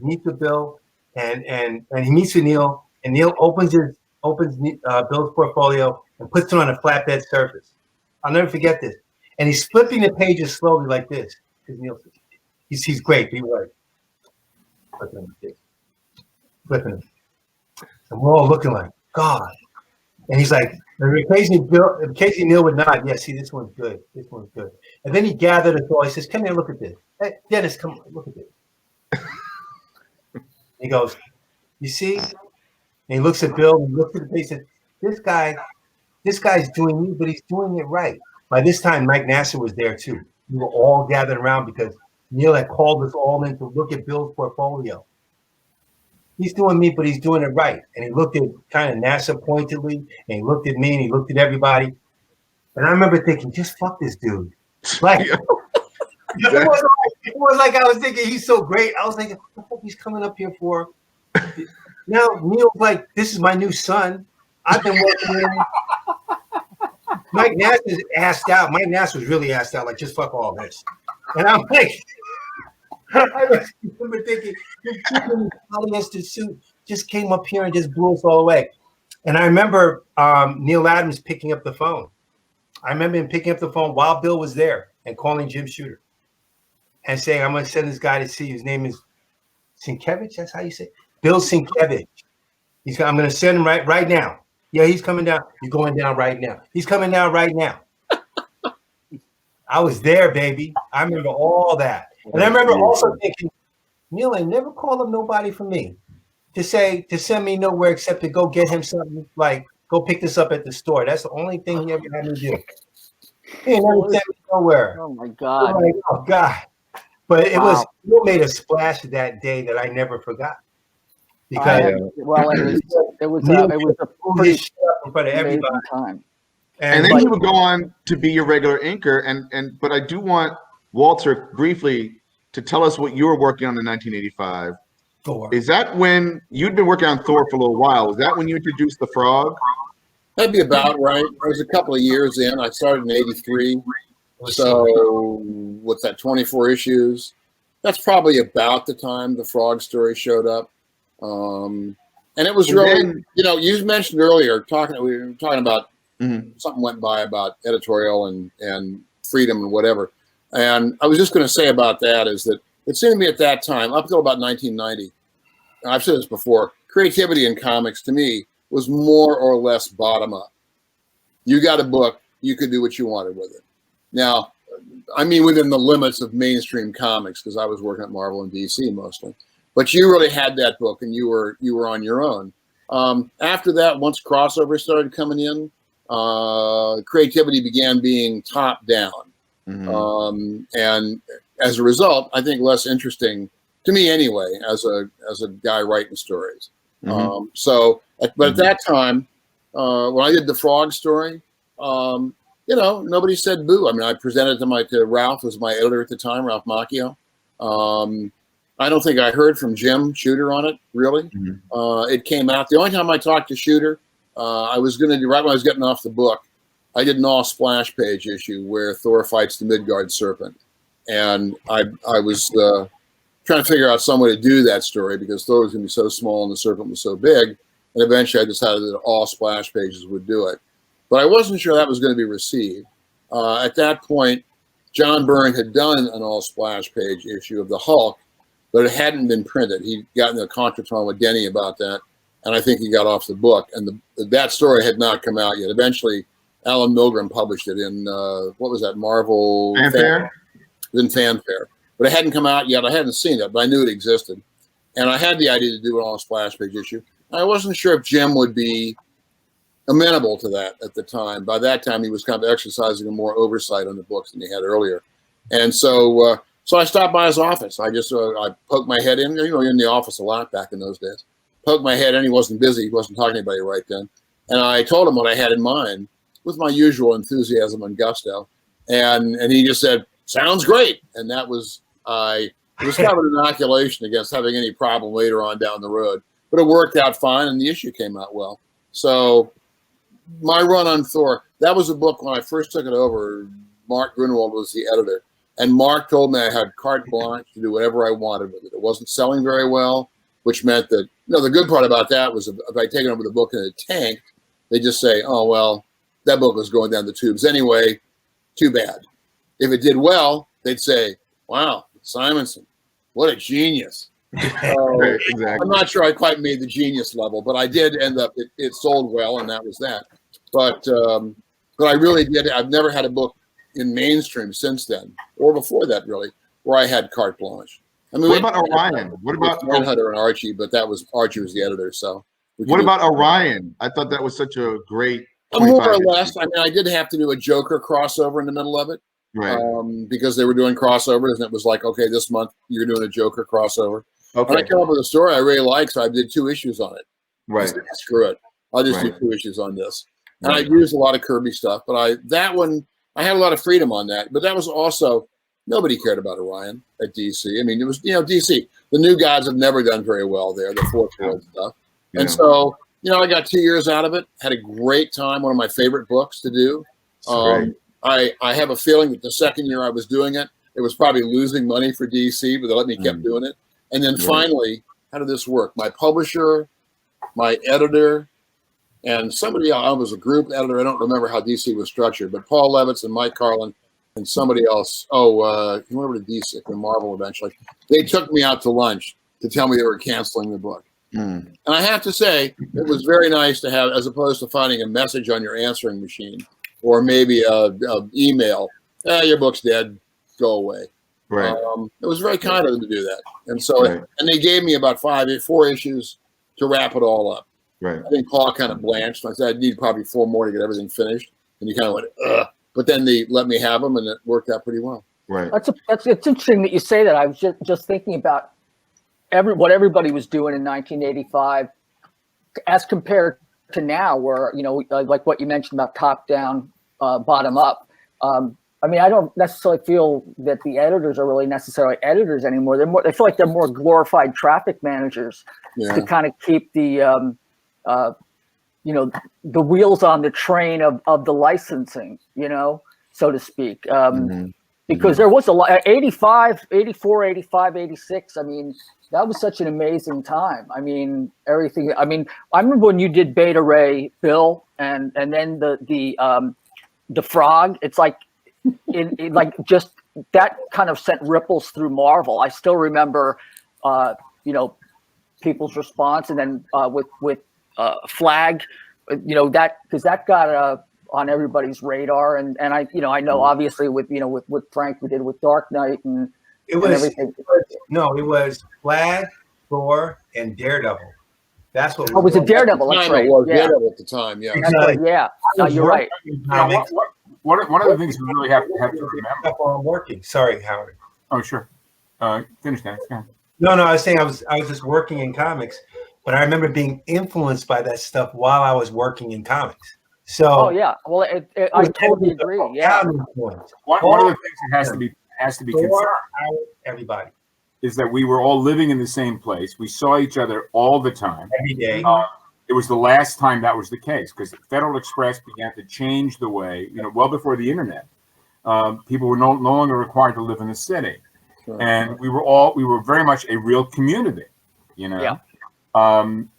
meets with Bill and he meets with Neil. And Neil opens Bill's portfolio and puts it on a flatbed surface. I'll never forget this. And he's flipping the pages slowly like this. Because Neil says, he's great. Be right. Flipping them. And we're all looking like, God. And he's like, occasionally Neil would nod. Yeah, see, this one's good. This one's good. And then he gathered us all. He says, come here, look at this. Hey, Dennis, come on, look at this. He goes, you see? And he looks at Bill and he looks at the page and says, this guy's doing you, but he's doing it right. By this time, Mike Nasser was there too. We were all gathered around because Neil had called us all in to look at Bill's portfolio. He's doing me, but he's doing it right. And he looked at kind of NASA pointedly, and he looked at me, and he looked at everybody. And I remember thinking, just fuck this dude. Like, Yeah. it was like I was thinking he's so great. I was thinking, what the fuck he's coming up here for? Now Neil's like, this is my new son. I've been working with him. Mike Nass is assed out. Mike Nass was really assed out, like, just fuck all this. And I'm like, I remember thinking, this polyester suit just came up here and just blew us all away. And I remember Neil Adams picking up the phone. I remember him picking up the phone while Bill was there and calling Jim Shooter and saying, I'm going to send this guy to see you. His name is Sienkiewicz. That's how you say it? Bill Sienkiewicz. I'm going to send him right now. Yeah, he's coming down. He's going down right now. He's coming down right now. I was there, baby. I remember all that. And I remember also thinking, Neil ain't never called up nobody from me to send me nowhere except to go get him something, like go pick this up at the store. That's the only thing he ever had me do. He ain't never sent me nowhere. Oh my God. Like, oh God. But it was, you made a splash that day that I never forgot. Because it was a pretty shit up in front of everybody. time. And then he would go on to be your regular anchor. But I do want Walter briefly to tell us what you were working on in 1985. Thor. Is that when you'd been working on Thor for a little while? Was that when you introduced the Frog? That'd be about right. I was a couple of years in. I started in '83. So what's that? 24 issues. That's probably about the time the Frog story showed up. And it was really, you mentioned earlier we were talking about something went by about editorial and freedom and whatever. And I was just going to say about that is that it seemed to me at that time, up until about 1990, I've said this before, creativity in comics to me was more or less bottom up. You got a book, you could do what you wanted with it. Now, I mean within the limits of mainstream comics, because I was working at Marvel and DC mostly. But you really had that book, and you were on your own. After that, once crossover started coming in, creativity began being top down, and as a result, I think less interesting to me anyway, as a guy writing stories. But at that time, when I did the Frog story, nobody said boo. I mean, I presented to Ralph, who was my editor at the time, Ralph Macchio. I don't think I heard from Jim Shooter on it, really. It came out. The only time I talked to Shooter, I was going to do, right when I was getting off the book, I did an all splash page issue where Thor fights the Midgard serpent. And I was trying to figure out some way to do that story because Thor was going to be so small and the serpent was so big. And eventually I decided that all splash pages would do it. But I wasn't sure that was going to be received. At that point, John Byrne had done an all splash page issue of the Hulk, but it hadn't been printed. He'd gotten a contretemps with Denny about that, and I think he got off the book. And that story had not come out yet. Eventually, Alan Milgram published it in, what was that, Marvel? Fanfare? It was in Fanfare. But it hadn't come out yet. I hadn't seen it, but I knew it existed. And I had the idea to do an all splash page issue. I wasn't sure if Jim would be amenable to that at the time. By that time, he was kind of exercising a more oversight on the books than he had earlier. And so I stopped by his office. I just I poked my head in. You're in the office a lot back in those days. Poked my head in. He wasn't busy. He wasn't talking to anybody right then. And I told him what I had in mind with my usual enthusiasm and gusto. And he just said, "Sounds great." And that was it was kind of an inoculation against having any problem later on down the road. But it worked out fine, and the issue came out well. So my run on Thor, that was a book when I first took it over. Mark Grunwald was the editor. And Mark told me I had carte blanche to do whatever I wanted with it. It wasn't selling very well, which meant that, the good part about that was if I'd taken over the book and it tanked, they'd just say, oh, well, that book was going down the tubes anyway. Too bad. If it did well, they'd say, wow, Simonson, what a genius. Right, exactly. I'm not sure I quite made the genius level, but I did end up, it sold well, and that was that. But I really did. I've never had a book in mainstream since then, or before that, really, where I had carte blanche. I mean, what about Orion? What about Hunter and Archie? But Archie was the editor. So what about Orion? I thought that was such a great. More or less. I mean, I did have to do a Joker crossover in the middle of it. Right. because they were doing crossovers, and it was like, okay, this month you're doing a Joker crossover. And I Okay. came up with a story I really liked, so I did 2 issues on it. I Right. said, screw it, I'll just Right. do 2 issues on this. And Right. I used a lot of Kirby stuff, but that one I had a lot of freedom on that. But that was also nobody cared about Orion at DC. I mean, it was DC. The new guys have never done very well there, the Fourth World stuff. Yeah. And so I got 2 years out of it. Had a great time. One of my favorite books to do. Great. I have a feeling that the second year I was doing it, it was probably losing money for DC, but they let me keep doing it. And then Right. finally, how did this work? My publisher, my editor, and somebody else, I was a group editor. I don't remember how DC was structured, but Paul Levitz and Mike Carlin and somebody else. He went over to DC and Marvel eventually. They took me out to lunch to tell me they were canceling the book. Mm. And I have to say, it was very nice to have, as opposed to finding a message on your answering machine or maybe a email. Your book's dead. Go away. Right. It was very kind of them to do that. And so, Right. and they gave me about 4 issues to wrap it all up. Right. I think Paul kind of blanched. I said, I need probably 4 more to get everything finished. And he kind of went, ugh. But then they let me have them, and it worked out pretty well. Right. It's interesting that you say that. I was just thinking about what everybody was doing in 1985 as compared to now, where like what you mentioned about top down, bottom up. I mean, I don't necessarily feel that the editors are really necessarily editors anymore. I feel like they're more glorified traffic managers to kind of keep the the wheels on the train of the licensing, so to speak. Because there was a lot, 85, 84, 85, 86. I mean, that was such an amazing time. I mean, everything. I mean, I remember when you did Beta Ray, Bill, and then the Frog. It's like, like just that kind of sent ripples through Marvel. I still remember, people's response, and then with Flag, that because that got on everybody's radar, and I know obviously with Frank we did with Dark Knight and everything. It was Flag, Thor, and Daredevil. That's what. Oh, was it Daredevil? That's right. Yeah. Daredevil at the time, yeah. That's right. Yeah. No, you're right. One of the things we really have to remember. While I'm working. Sorry, Howard. Oh, sure. Finish that. Yeah. No, I was saying I was just working in comics, but I remember being influenced by that stuff while I was working in comics. So. Oh yeah. Well, I totally agree. Yeah. One of the things that has to be confirmed, everybody, is that we were all living in the same place. We saw each other all the time. Every day. It was the last time that was the case, because Federal Express began to change the way, well before the internet. People were no longer required to live in the city. Sure. And we were very much a real community, Yeah.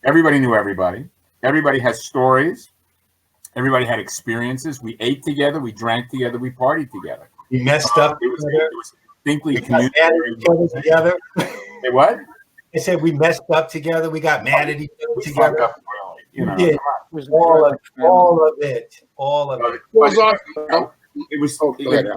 Everybody knew everybody. Everybody has stories. Everybody had experiences. We ate together. We drank together. We partied together. We messed up. It was distinctly community together. Hey, what? I said we messed up together. We got mad at each other together. Up, we did. All of it. It was an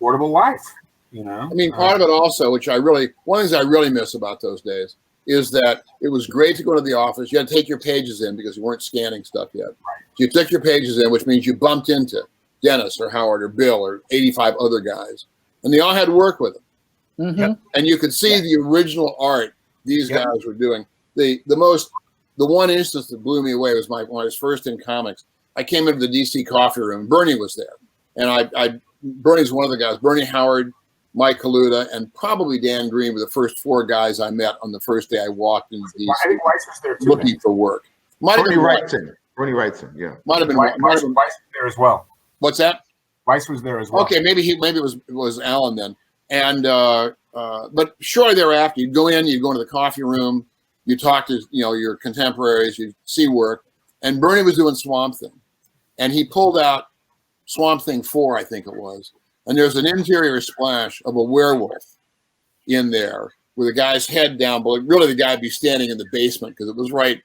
affordable life. I mean, part of it also, one of the things I really miss about those days is that it was great to go to the office. You had to take your pages in because you weren't scanning stuff yet. Right. You took your pages in, which means you bumped into Dennis or Howard or Bill or 85 other guys, and they all had to work with them. Mm-hmm. And you could see the original art these guys were doing. The one instance that blew me away was when I was first in comics. I came into the DC coffee room. Bernie was there, and Bernie's one of the guys. Bernie Howard, Mike Kaluta, and probably Dan Green were the first 4 guys I met on the first day I walked into DC. I think Weiss was there too. Looking for work. Bernie Wrightson, yeah. Might have been Weiss was there as well. What's that? Weiss was there as well. Okay, maybe it was Alan then. And but shortly thereafter, you'd go into the coffee room, you talk to your contemporaries, you see work, and Bernie was doing Swamp Thing, and he pulled out Swamp Thing 4, I think it was, and there's an interior splash of a werewolf in there with a guy's head down, but really the guy would be standing in the basement because it was way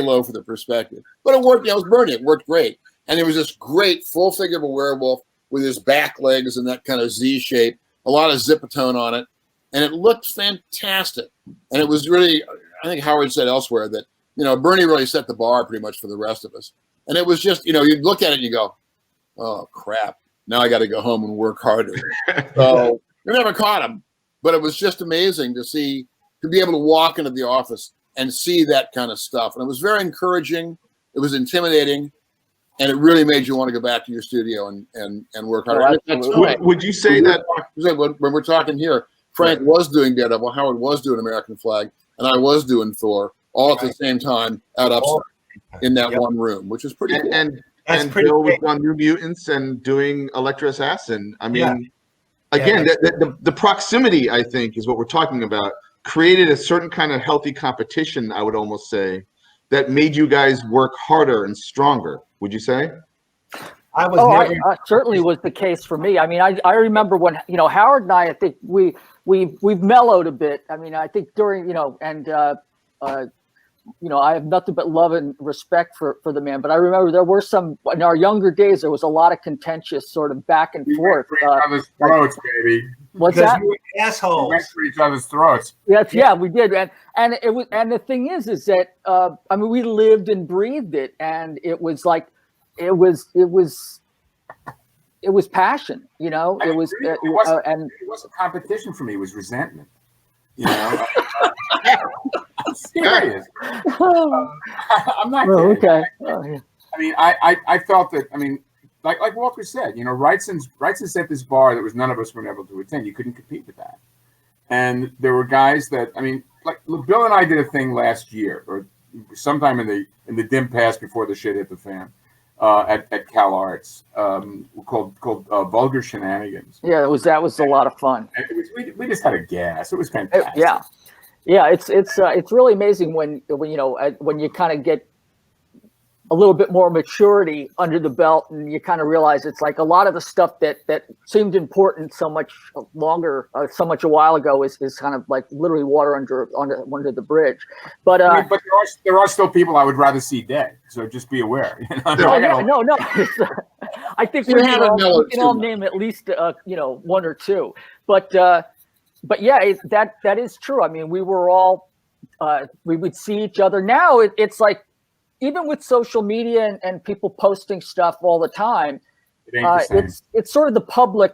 low for the perspective. But it worked. It was Bernie. It worked great, and there was this great full figure of a werewolf with his back legs and that kind of Z shape. A lot of zipatone on it, and it looked fantastic. And it was really, I think Howard said elsewhere that, Bernie really set the bar pretty much for the rest of us. And it was just, you'd look at it and you go, oh, crap. Now I got to go home and work harder. So we never caught him, but it was just amazing to be able to walk into the office and see that kind of stuff. And it was very encouraging. It was intimidating. And it really made you want to go back to your studio and work harder. Would you say that when we're talking here, Frank was doing Daredevil, Howard was doing American Flag, and I was doing Thor, all at the same time at Upstart in that one room, which is pretty cool. And Bill was on New Mutants and doing Electra Assassin. I mean, again, the proximity, I think, is what we're talking about. Created a certain kind of healthy competition, I would almost say, that made you guys work harder and stronger. Would you say? I certainly was the case for me. I mean, I remember when, Howard and I think we've mellowed a bit. I mean, I think during, I have nothing but love and respect for the man. But I remember there were some, in our younger days, there was a lot of contentious sort of back and forth. Each other's throats, baby. What's that? Assholes. We went for each other's throats. Yeah, we did. And it was, and the thing is that, I mean, we lived and breathed it, and it was like, it was passion, It was, and it wasn't competition for me. It was resentment. I'm serious. I'm not kidding. Okay. I mean, I felt that. I mean, like Walker said, Wrightson set this bar that was none of us were able to attend. You couldn't compete with that. And there were guys that, I mean, like Bill and I did a thing last year, or sometime in the dim past before the shit hit the fan, at Cal Arts, called Vulgar Shenanigans. Yeah, that was a lot of fun. And we just had a gas. It was fantastic. Yeah, it's really amazing when you kind of get a little bit more maturity under the belt, and you kind of realize it's like a lot of the stuff that seemed important so much longer, so much a while ago is kind of like literally water under the bridge. But but there are still people I would rather see dead. So just be aware. No. I think we can all name at least one or two. But yeah, that is true. I mean, we were all we would see each other. Now it's like, even with social media and people posting stuff all the time, it's sort of the public,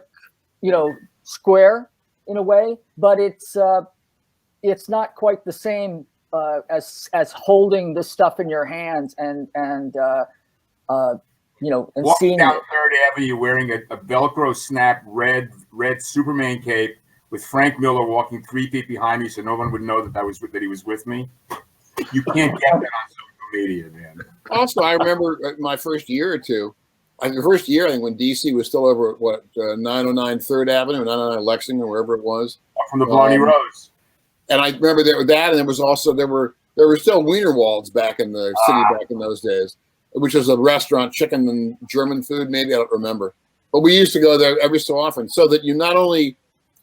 square in a way, but it's not quite the same as holding the stuff in your hands and walking seeing down it. Third Avenue wearing a Velcro snap red Superman cape with Frank Miller walking 3 feet behind me, so no one would know that he was with me. You can't get that on social media, man. Also, I remember my first year or two. The first year, I think, when DC was still over at 909 Third Avenue, 909 Lexington, wherever it was, from the Blarney Rose. And I remember there and there were still Wienerwalds back in the city back in those days, which was a restaurant, chicken and German food, maybe, I don't remember. But we used to go there every so often, so that you not only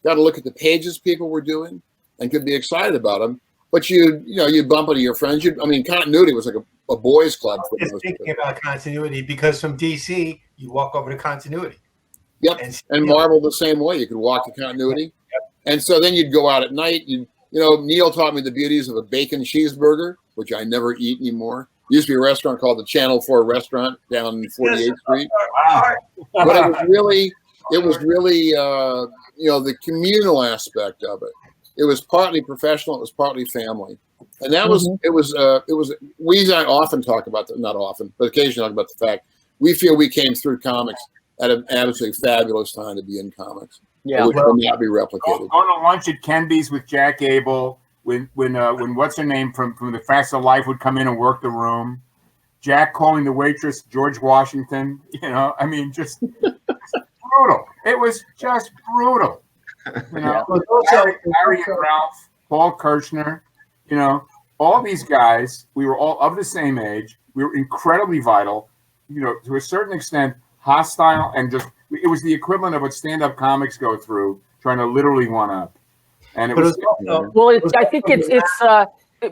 got to look at the pages people were doing and could be excited about them, but you'd bump into your friends. Continuity was like a boys' club. Just thinking about continuity, because from DC, you walk over to continuity. Yep, and Marvel the same way. You could walk to continuity. Yep. And so then you'd go out at night. Neil taught me the beauties of a bacon cheeseburger, which I never eat anymore. There used to be a restaurant called the Channel 4 Restaurant down 48th Street. Wow. But it was really the communal aspect of it. It was partly professional. It was partly family, and that was it was. We often talk about that, not often, but occasionally talk about the fact we feel we came through comics at an absolutely fabulous time to be in comics. Yeah, which will not be replicated. Going to lunch at Kenby's with Jack Abel when what's her name from the Facts of Life would come in and work the room. Jack calling the waitress George Washington. Just brutal. It was just brutal. Harry and Ralph, Paul Kirchner, all these guys, we were all of the same age. We were incredibly vital, to a certain extent, hostile, and just, it was the equivalent of what stand-up comics go through, trying to literally one-up. And it was, I think it's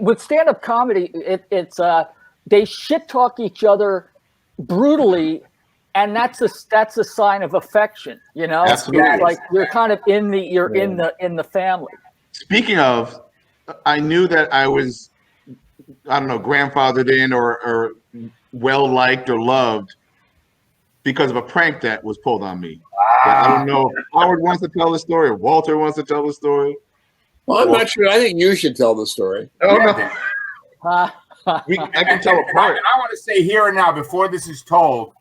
with stand-up comedy, it's they shit-talk each other brutally, and that's a sign of affection, Absolutely. It's like you're kind of in the family. Speaking of, I knew that I was, grandfathered in or well liked or loved because of a prank that was pulled on me. I don't know if Howard wants to tell the story or Walter wants to tell the story. Well, I'm not sure. I think you should tell the story. Oh, no. Uh, I can tell apart. And I want to say here and now, before this is told,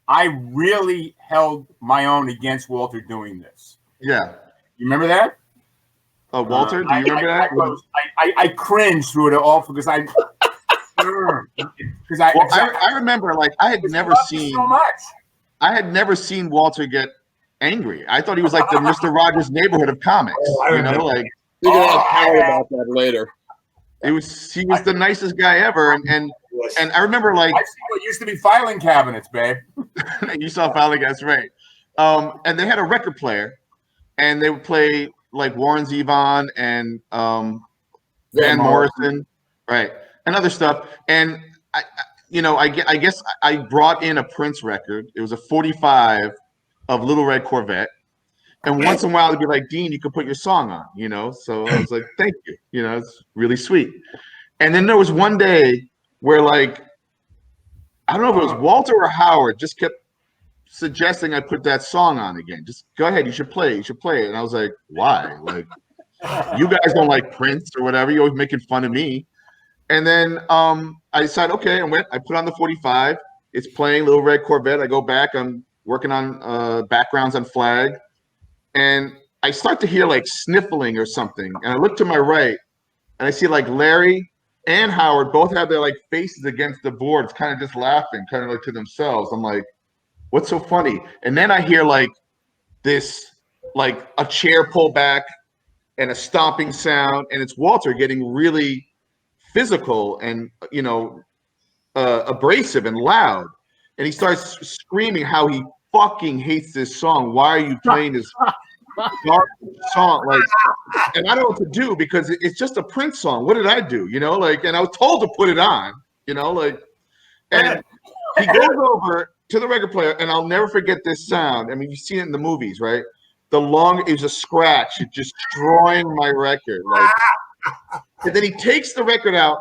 I really held my own against Walter doing this. Yeah. You remember that? Walter, do you remember that? I cringed through it all because I remember, like, I had never seen so much. I had never seen Walter get angry. I thought he was like the Mr. Rogers neighborhood of comics. You know, like You're gonna ask Howard about that later. he was the nicest guy ever. And I remember, like, I see what used to be filing cabinets, babe. you saw filing, that's right. And they had a record player, and they would play like Warren Zevon and Van Morrison, right, and other stuff. And I guess I brought in a Prince record. It was a 45 of Little Red Corvette. And once in a while, they'd be like, Dean, you could put your song on, So I was like, thank you. It's really sweet. And then there was one day where, like, I don't know if it was Walter or Howard just kept suggesting I put that song on again. Just go ahead. You should play it. And I was like, why? Like, you guys don't like Prince or whatever. You're always making fun of me. And then I decided, okay, I put on the 45. It's playing Little Red Corvette. I go back. I'm working on backgrounds on Flag. And I start to hear like sniffling or something. And I look to my right and I see like Larry and Howard both have their like faces against the boards, kind of just laughing, kind of like to themselves. I'm like, what's so funny? And then I hear like this, like a chair pull back and a stomping sound. And it's Walter getting really physical and, abrasive and loud. And he starts screaming how he fucking hates this song. Why are you playing this song? Like, and I don't know what to do because it's just a Prince song. What did I do? And I was told to put it on, and he goes over to the record player, and I'll never forget this sound. I mean, you've seen it in the movies, right? It was a scratch, it's just destroying my record. Like, and then he takes the record out,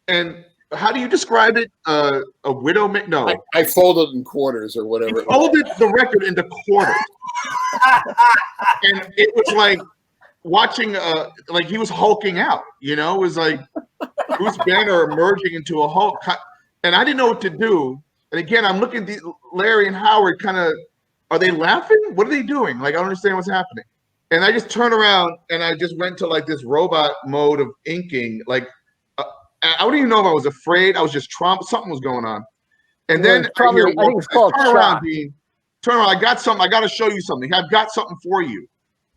and how do you describe it? A widow? No. I folded in quarters or whatever. He folded the record into quarters. And it was like watching, like he was hulking out, It was like Bruce Banner emerging into a Hulk. And I didn't know what to do. And again, I'm looking at Larry and Howard kind of, are they laughing? What are they doing? Like, I don't understand what's happening. And I just turned around and I just went to like this robot mode of inking. Like, I don't even know if I was afraid. I was just something was going on. And then I think it's called turn around, Dean. Turn around. I got something. I got to show you something. I've got something for you.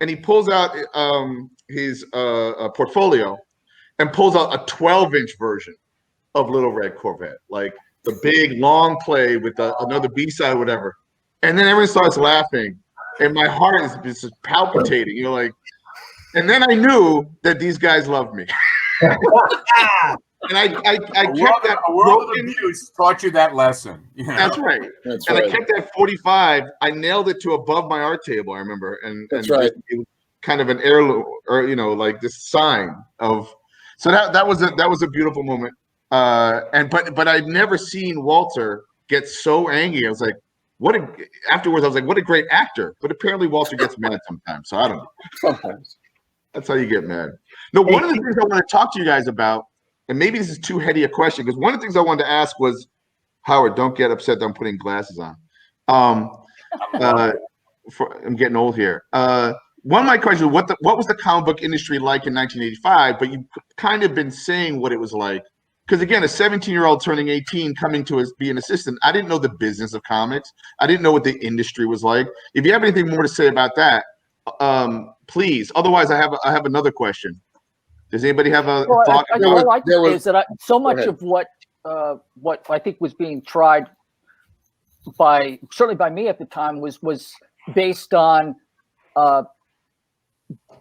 And he pulls out his portfolio and pulls out a 12-inch version of Little Red Corvette, like the big long play with another B-side or whatever. And then everyone starts laughing, and my heart is just palpitating. And then I knew that these guys loved me. And I kept that a world of abuse taught you that lesson. That's right. That's and right. I kept that 45. I nailed it to above my art table, I remember. That's right. It was kind of an heirloom, or like this sign of. So that was a beautiful moment. But I'd never seen Walter get so angry. I was like, afterwards I was like, what a great actor. But apparently Walter gets mad sometimes. So I don't know. Sometimes. That's how you get mad. No, one of the things I want to talk to you guys about, and maybe this is too heady a question, because one of the things I wanted to ask was, Howard, don't get upset that I'm putting glasses on. I'm getting old here. One of my questions was, what was the comic book industry like in 1985? But you've kind of been saying what it was like. Because again, a 17-year-old turning 18, coming to be an assistant, I didn't know the business of comics. I didn't know what the industry was like. If you have anything more to say about that, please. Otherwise, I have another question. Does anybody have a thought? All I can say is that so much of what I think was being tried certainly by me at the time was based on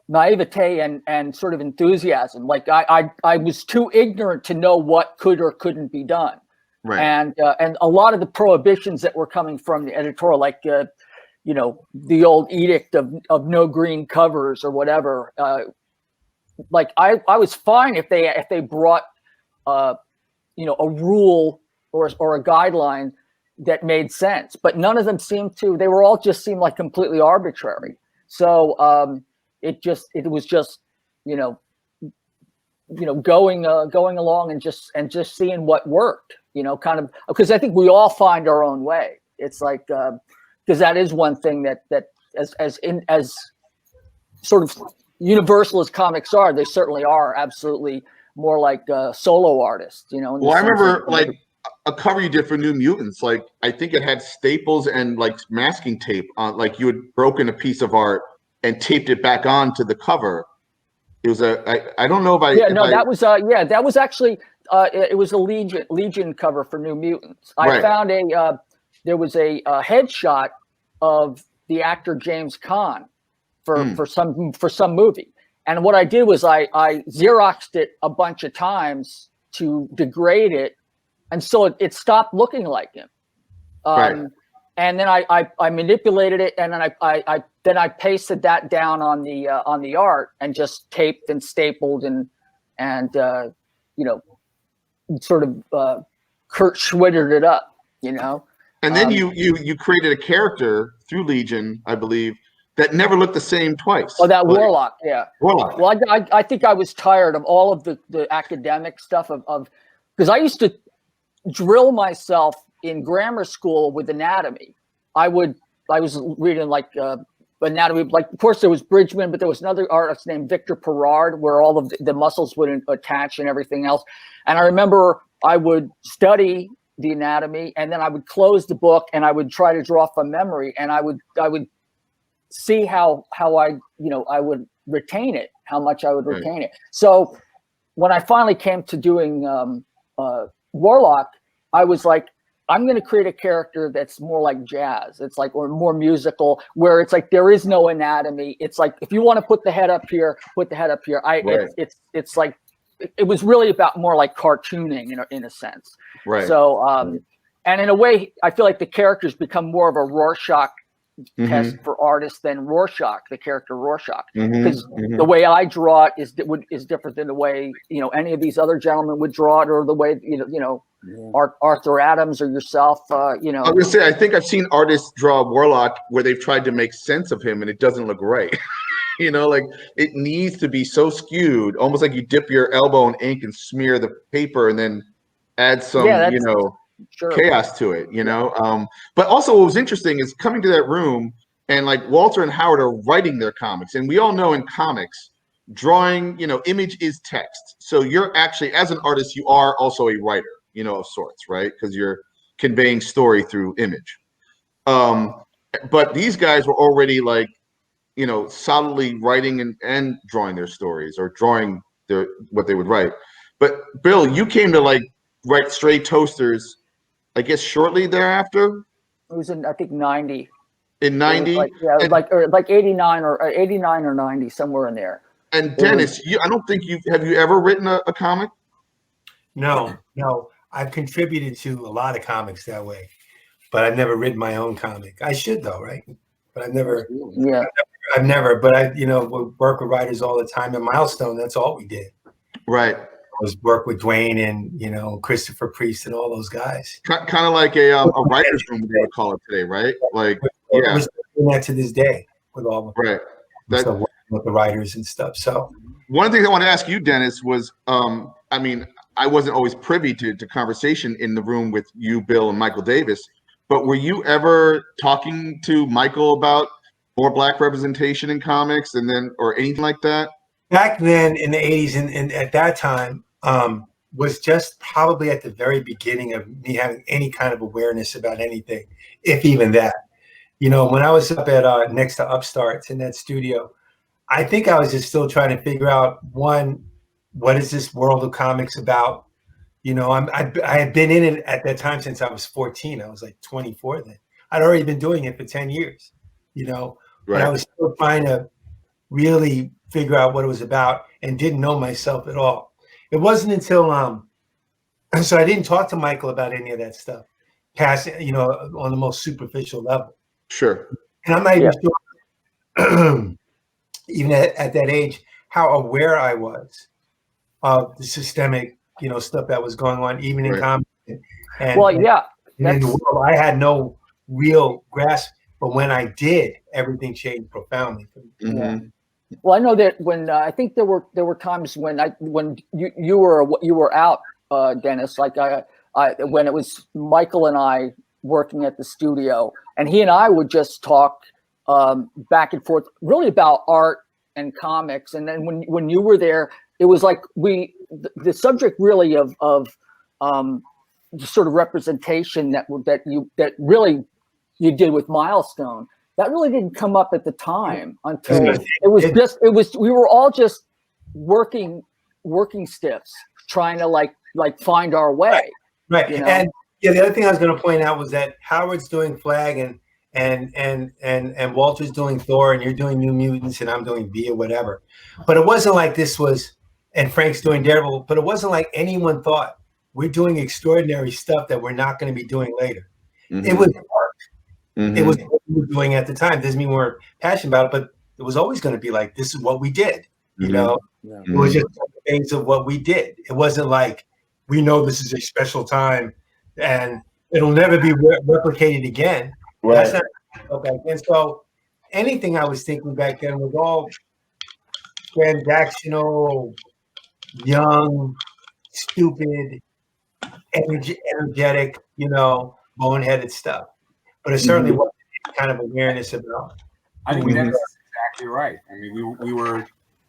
naivete and sort of enthusiasm. Like I was too ignorant to know what could or couldn't be done. Right. And a lot of the prohibitions that were coming from the editorial, like the old edict of no green covers or whatever. Like I was fine if they brought a rule or a guideline that made sense, but none of them seemed to. They were all just seemed like completely arbitrary. So it was just going along and just seeing what worked. Kind of, because I think we all find our own way. It's like because that is one thing that as sort of universal as comics are, they certainly are absolutely more like solo artists. Well, I remember like a cover you did for New Mutants. Like I think it had staples and like masking tape on. Like you had broken a piece of art and taped it back onto the cover. It was I don't know if I that was actually it was a Legion cover for New Mutants. I found there was a headshot of the actor James Caan for some movie, and what I did was I Xeroxed it a bunch of times to degrade it, and so it stopped looking like him. And then I manipulated it, and then I pasted that down on the art and just taped and stapled and sort of Kurt Schwittered it up, And then you created a character through Legion, I believe, that never looked the same twice. Oh, that Warlock, yeah. Warlock. Well, I think I was tired of all of the academic stuff of because I used to drill myself in grammar school with anatomy. I was reading like anatomy, like of course there was Bridgman, but there was another artist named Victor Perard where all of the muscles would attach and everything else. And I remember I would study the anatomy and then I would close the book and I would try to draw from memory and I would see how I would retain it, how much I would retain it. So when I finally came to doing Warlock, I was like, I'm going to create a character that's more like jazz. It's like, or more musical, where it's like there is no anatomy. It's like if you want to put the head up here, put the head up here. It's like it was really about more like cartooning in a sense. Right. So and in a way, I feel like the characters become more of a Rorschach test for artists than Rorschach, the character Rorschach, because the way I draw it is different than the way any of these other gentlemen would draw it, or the way Arthur Adams or yourself. I was gonna say, I think I've seen artists draw Warlock where they've tried to make sense of him and it doesn't look right. Like it needs to be so skewed, almost like you dip your elbow in ink and smear the paper and then add some, chaos to it, but also what was interesting is coming to that room and like Walter and Howard are writing their comics. And we all know in comics, drawing, image is text. So you're actually, as an artist, you are also a writer, of sorts, right? Because you're conveying story through image. But these guys were already like, solidly writing and drawing their stories or drawing what they would write. But Bill, you came to like write Stray Toasters, I guess shortly thereafter. It was in, I think, 90. In 90? Like 89 or 90, somewhere in there. And Dennis, I don't think have you ever written a comic? No. I've contributed to a lot of comics that way, but I've never written my own comic. I should though, right? But I've never. Yeah. I've never. But I, we work with writers all the time. At Milestone, that's all we did. Right. Was work with Dwayne and Christopher Priest and all those guys. Kind of like a writer's room, they would call it today, right? Like, yeah. We're doing that to this day with all right. Working with the writers and stuff. So one of the things I want to ask you, Dennis, was I wasn't always privy to conversation in the room with you, Bill, and Michael Davis, but were you ever talking to Michael about more Black representation in comics or anything like that? Back then in the 80s and at that time, was just probably at the very beginning of me having any kind of awareness about anything, if even that. When I was up at next to Upstarts in that studio, I think I was just still trying to figure out, one, what is this world of comics about? I had been in it at that time since I was 14. I was like 24 then. I'd already been doing it for 10 years, but I was still trying to really figure out what it was about and didn't know myself at all. It wasn't until so I didn't talk to Michael about any of that stuff, passing, on the most superficial level. Sure. And I'm not even sure, even at that age, how aware I was of the systemic, stuff that was going on, even in comics. And, well, yeah. And in the world, I had no real grasp, but when I did, everything changed profoundly for me. Mm-hmm. Well, I know that when I think there were times when you were out, Dennis, like when it was Michael and I working at the studio, and he and I would just talk back and forth, really about art and comics. And then when you were there, it was like the subject really of the sort of representation that really you did with Milestone. That really didn't come up at the time until we were all just working stiffs, trying to like find our way. Right. You know? And yeah, the other thing I was going to point out was that Howard's doing Flag and Walter's doing Thor, and you're doing New Mutants, and I'm doing V or whatever. But it wasn't like this was, and Frank's doing Daredevil, but it wasn't like anyone thought we're doing extraordinary stuff that we're not going to be doing later. Mm-hmm. It was art. Mm-hmm. It was what we were doing at the time. Doesn't mean we're passionate about it, but it was always going to be like, this is what we did. You know, it was just things of what we did. It wasn't like, we know this is a special time and it'll never be replicated again. Right. That's not okay. And so anything I was thinking back then was all transactional, young, stupid, energetic, boneheaded stuff. But it certainly wasn't any kind of awareness about. I think that's exactly right. I mean,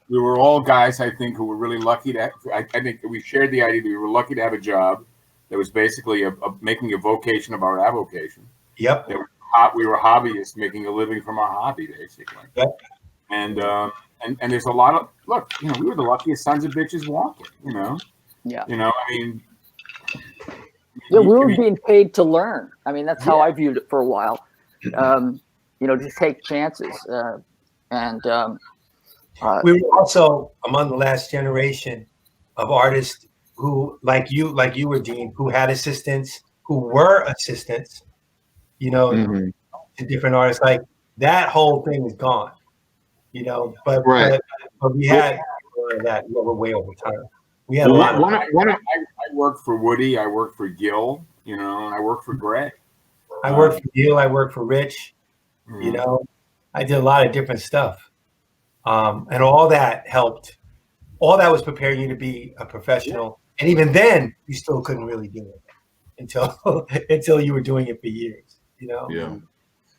we were all guys, I think, who were really lucky to. I think that we shared the idea that we were lucky to have a job that was basically making a vocation of our avocation. Yep. We were hobbyists making a living from our hobby, basically. Yep. And there's a lot of look. We were the luckiest sons of bitches walking. Yeah. I mean. Yeah, we were being paid to learn. I mean, that's how I viewed it for a while. To take chances. We were also among the last generation of artists who, like you were, Dean, who had assistants, who were assistants, to different artists. Like that whole thing is gone, but we had that way over time. We had a lot of. I worked for Woody. I worked for Gil. And I worked for Greg. I worked for Gil. I worked for Rich. I did a lot of different stuff, and all that helped. All that was preparing you to be a professional, and even then, you still couldn't really do it until you were doing it for years. Yeah.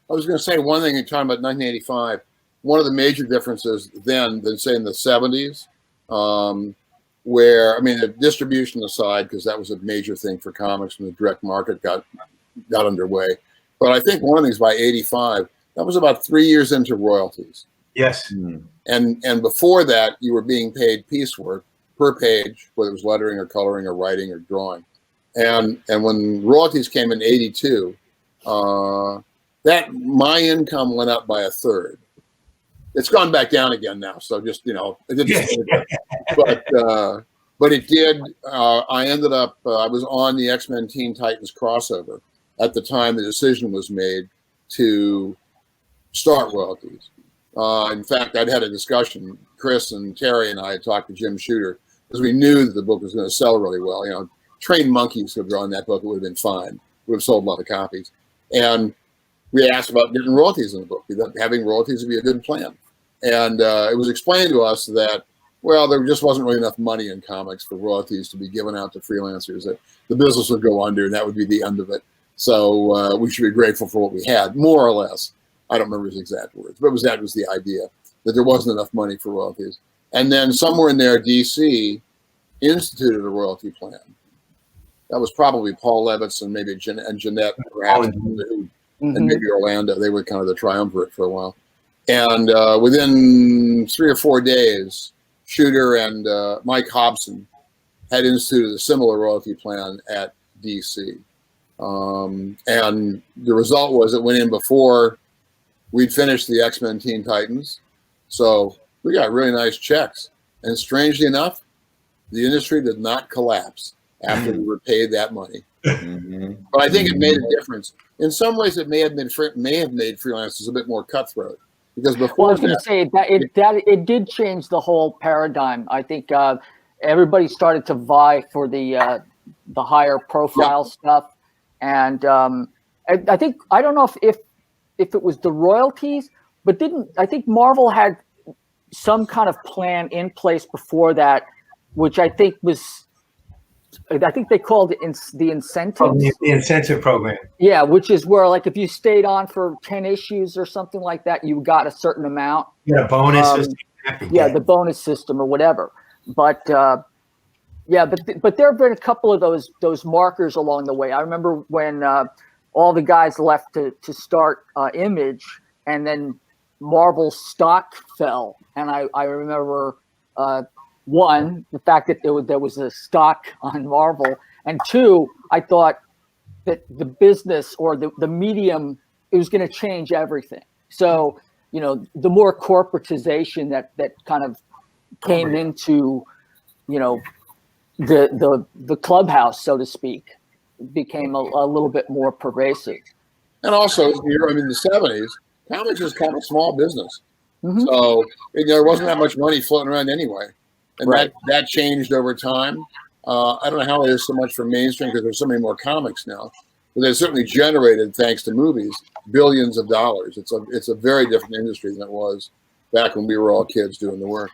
I was going to say one thing. You're talking about 1985. One of the major differences then than say in the 70s. Where, the distribution aside, because that was a major thing for comics when the direct market got underway. But I think one of the things by 85, that was about 3 years into royalties. Yes. And before that, you were being paid piecework per page, whether it was lettering or coloring or writing or drawing. And when royalties came in 82, that my income went up by a third. It's gone back down again now. So just, it didn't. But it did. I ended up, I was on the X-Men Teen Titans crossover at the time the decision was made to start royalties. In fact, I'd had a discussion, Chris and Terry and I had talked to Jim Shooter because we knew that the book was going to sell really well. Trained monkeys could have drawn that book. It would have been fine. Would have sold a lot of copies. And we asked about getting royalties in the book. Having royalties would be a good plan. And it was explained to us that, well, there just wasn't really enough money in comics for royalties to be given out to freelancers. That the business would go under, and that would be the end of it. So we should be grateful for what we had, more or less. I don't remember his exact words, but that was the idea, that there wasn't enough money for royalties. And then somewhere in there, DC instituted a royalty plan. That was probably Paul Levitz and maybe Jeanette, perhaps, and maybe Orlando. They were kind of the triumvirate for a while. And within 3 or 4 days, Shooter and Mike Hobson had instituted a similar royalty plan at DC. And the result was it went in before we'd finished the X-Men Teen Titans. So we got really nice checks. And strangely enough, the industry did not collapse after we were paid that money. But I think it made a difference. In some ways, it may have made freelancers a bit more cutthroat. Because before I was going to say that it did change the whole paradigm. I think everybody started to vie for the higher profile stuff, and I think I don't know if it was the royalties, but I think Marvel had some kind of plan in place before that, which I think they called it the incentives. The incentive program. Yeah, which is where like if you stayed on for 10 issues or something like that, you got a certain amount. Yeah, bonus. The bonus system or whatever. But but there have been a couple of those markers along the way. I remember when all the guys left to start Image, and then Marvel's stock fell, and I remember one, the fact that there was a stock on Marvel, and two, I thought that the business or the medium, it was going to change everything. So the more corporatization that kind of came into the clubhouse, so to speak, became a little bit more pervasive. And also, in the 70s, comics was kind of a small business. Mm-hmm. So there wasn't that much money floating around anyway. And right. that changed over time. I don't know how it is so much for mainstream because there's so many more comics now. But they certainly generated, thanks to movies, billions of dollars. It's a very different industry than it was back when we were all kids doing the work.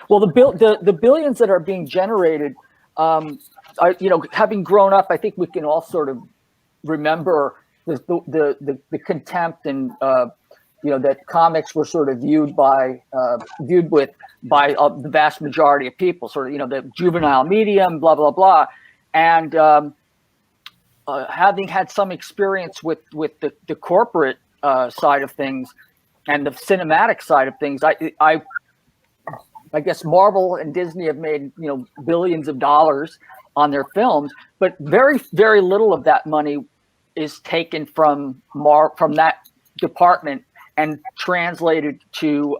Well, the billions that are being generated, having grown up, I think we can all sort of remember the contempt and that comics were sort of viewed with by the vast majority of people, sort of the juvenile medium, blah blah blah, and having had some experience with the corporate side of things and the cinematic side of things, I guess Marvel and Disney have made billions of dollars on their films, but very very little of that money is taken from that department and translated to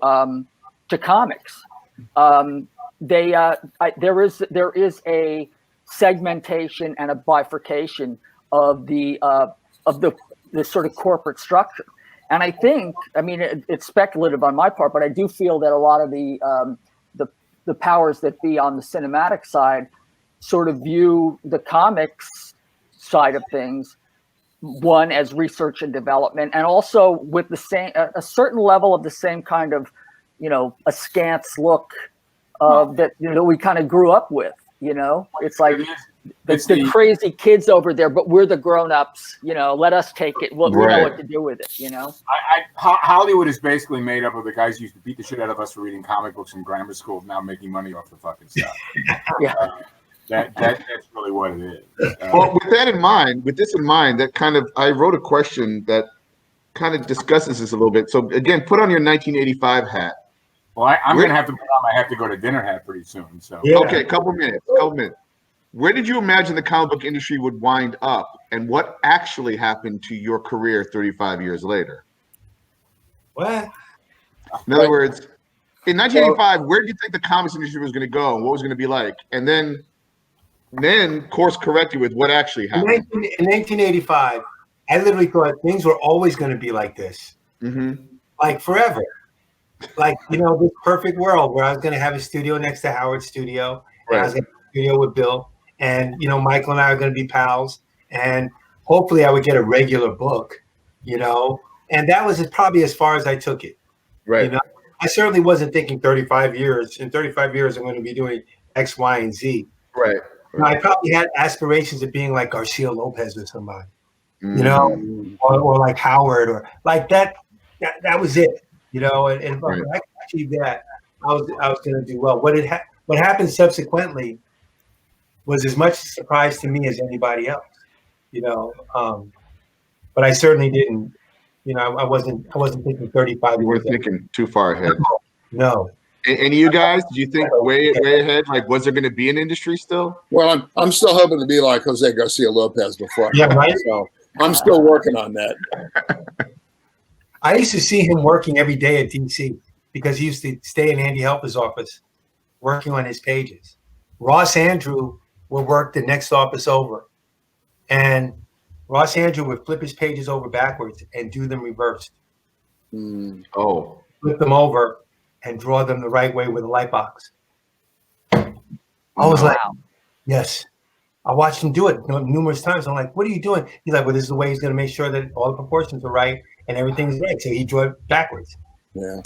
comics. There is a segmentation and a bifurcation of the sort of corporate structure, and I think, it's speculative on my part, but I do feel that a lot of the powers that be on the cinematic side sort of view the comics side of things, one, as research and development, and also with a certain level of the same kind of askance look that we kind of grew up with. It's like it's the crazy kids over there, but we're the grown-ups. Let us take it. We know what to do with it. Hollywood is basically made up of the guys who used to beat the shit out of us for reading comic books in grammar school, now making money off the fucking stuff. Yeah. That's really what it is. Well, with this in mind, that kind of, I wrote a question that kind of discusses this a little bit. So again, put on your 1985 hat. Well, I'm going to have to put on my have to go to dinner hat pretty soon. So yeah. Okay, couple minutes. Where did you imagine the comic book industry would wind up, and what actually happened to your career 35 years later? What? In other words, in 1985, where did you think the comics industry was going to go, and what was going to be like? And then course corrected with what actually happened. In 1985, I literally thought things were always going to be like this, like forever. Like, this perfect world where I was going to have a studio next to Howard's studio. Right. I was going to have a studio with Bill, and Michael and I are going to be pals, and hopefully I would get a regular book, and that was probably as far as I took it. Right. I certainly wasn't thinking 35 years. In 35 years, I'm going to be doing X, Y, and Z. Right. I probably had aspirations of being like Garcia Lopez or somebody, or like Howard, or like that. That was it, and if I could achieve that, I was going to do well. What happened subsequently was as much a surprise to me as anybody else, but I certainly didn't. I wasn't thinking 35. You weren't thinking too far ahead. No. And you guys, did you think way ahead? Like, was there going to be an industry still? Well, I'm still hoping to be like Jose Garcia Lopez before. Yeah, right. So I'm still working on that. I used to see him working every day at DC because he used to stay in Andy Helper's office working on his pages. Ross Andrew would work the next office over, and Ross Andrew would flip his pages over backwards and do them reversed. Oh. Flip them over and draw them the right way with a light box. I was like, yes. I watched him do it numerous times. I'm like, what are you doing? He's like, well, this is the way he's going to make sure that all the proportions are right and everything's right. So he drew it backwards. Yeah.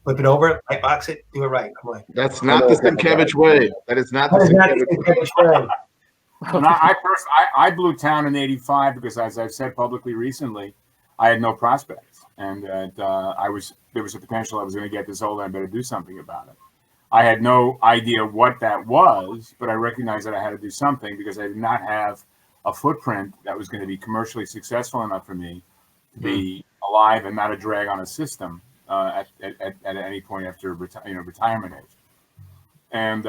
Flip it over, light box it, do it right. I'm like, That's not the Sienkiewicz way. That is not the that is not the Sienkiewicz Sienkiewicz way. And I blew town in '85 because, as I've said publicly recently, I had no prospects, and that there was a potential I was going to get this old, and I better do something about it. I had no idea what that was, but I recognized that I had to do something because I did not have a footprint that was going to be commercially successful enough for me to be alive and not a drag on a system at any point after retirement age. And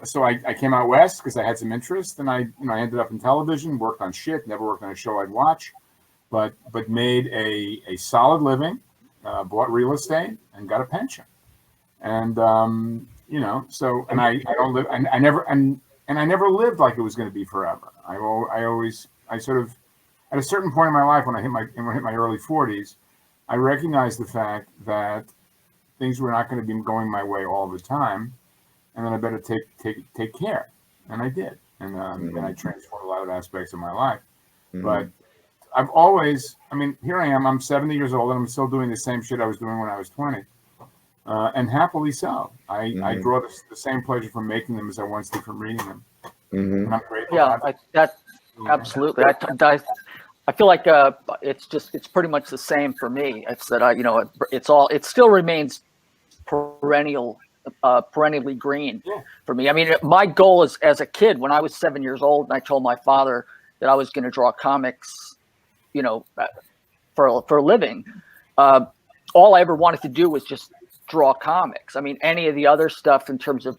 so I came out west because I had some interest, and I ended up in television, worked on shit, never worked on a show I'd watch, but made a solid living, bought real estate, and got a pension. And so I don't live, and I never lived like it was going to be forever. I sort of, at a certain point in my life when I hit my early 40s, I recognized the fact that things were not going to be going my way all the time. And then I better take care, and I did, and I transformed a lot of aspects of my life. But I've always, here I am. I'm 70 years old, and I'm still doing the same shit I was doing when I was 20, and happily so. I draw the same pleasure from making them as I once did from reading them. And I'm grateful. Yeah, absolutely. I feel like it's pretty much the same for me. It's that it still remains perennially green for me. My goal is, as a kid, when I was 7 years old, and I told my father that I was going to draw comics, for a living. All I ever wanted to do was just draw comics. Any of the other stuff in terms of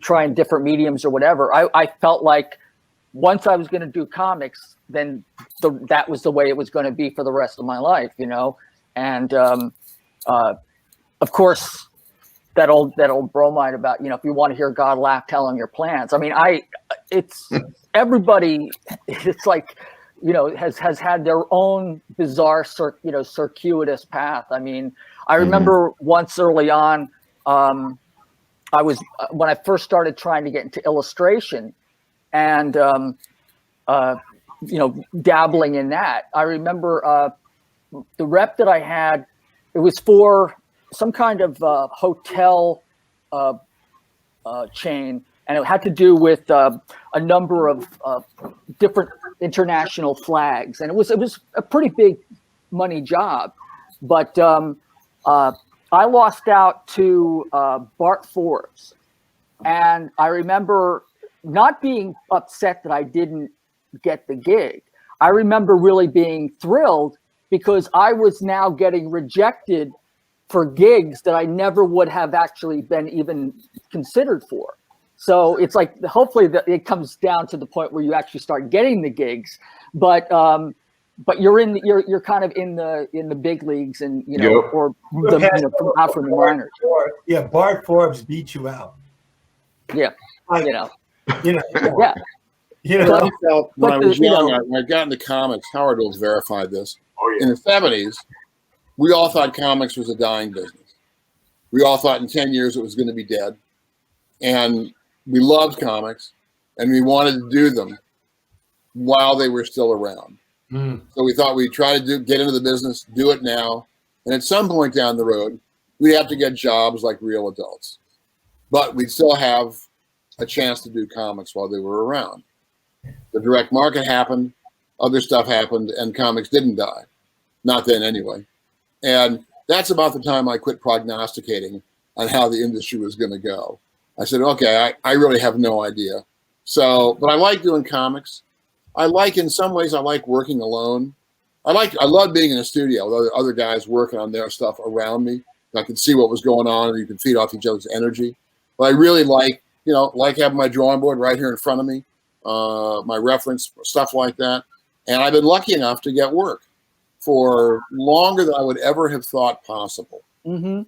trying different mediums or whatever, I felt like once I was going to do comics, then that was the way it was going to be for the rest of my life, and of course, that old bromide about, if you want to hear God laugh, tell him your plans. It's everybody, it's like, has had their own bizarre, circuitous path. I remember once early on, when I first started trying to get into illustration and, dabbling in that. I remember the rep that I had, it was for some kind of hotel chain, and it had to do with a number of different international flags, and it was a pretty big money job. But I lost out to Bart Forbes, and I remember not being upset that I didn't get the gig. I remember really being thrilled because I was now getting rejected for gigs that I never would have actually been even considered for. So it's like, hopefully that it comes down to the point where you actually start getting the gigs, but you're kind of in the big leagues, and or out from the minors. Yeah, Bart Forbes beat you out. I felt when I was young, when I got into comics, Howard will verify this. In the 70s, we all thought comics was a dying business. We all thought in 10 years it was going to be dead. And we loved comics, and we wanted to do them while they were still around. So we thought we'd try to get into the business, do it now. And at some point down the road, we'd have to get jobs like real adults. But we'd still have a chance to do comics while they were around. The direct market happened, other stuff happened, and comics didn't die. Not then anyway. And that's about the time I quit prognosticating on how the industry was going to go. I said, okay, I really have no idea. So, but I like doing comics. In some ways, I like working alone. I love being in a studio with other guys working on their stuff around me. I could see what was going on, and you can feed off each other's energy. But I really like having my drawing board right here in front of me, my reference, stuff like that. And I've been lucky enough to get work for longer than I would ever have thought possible. And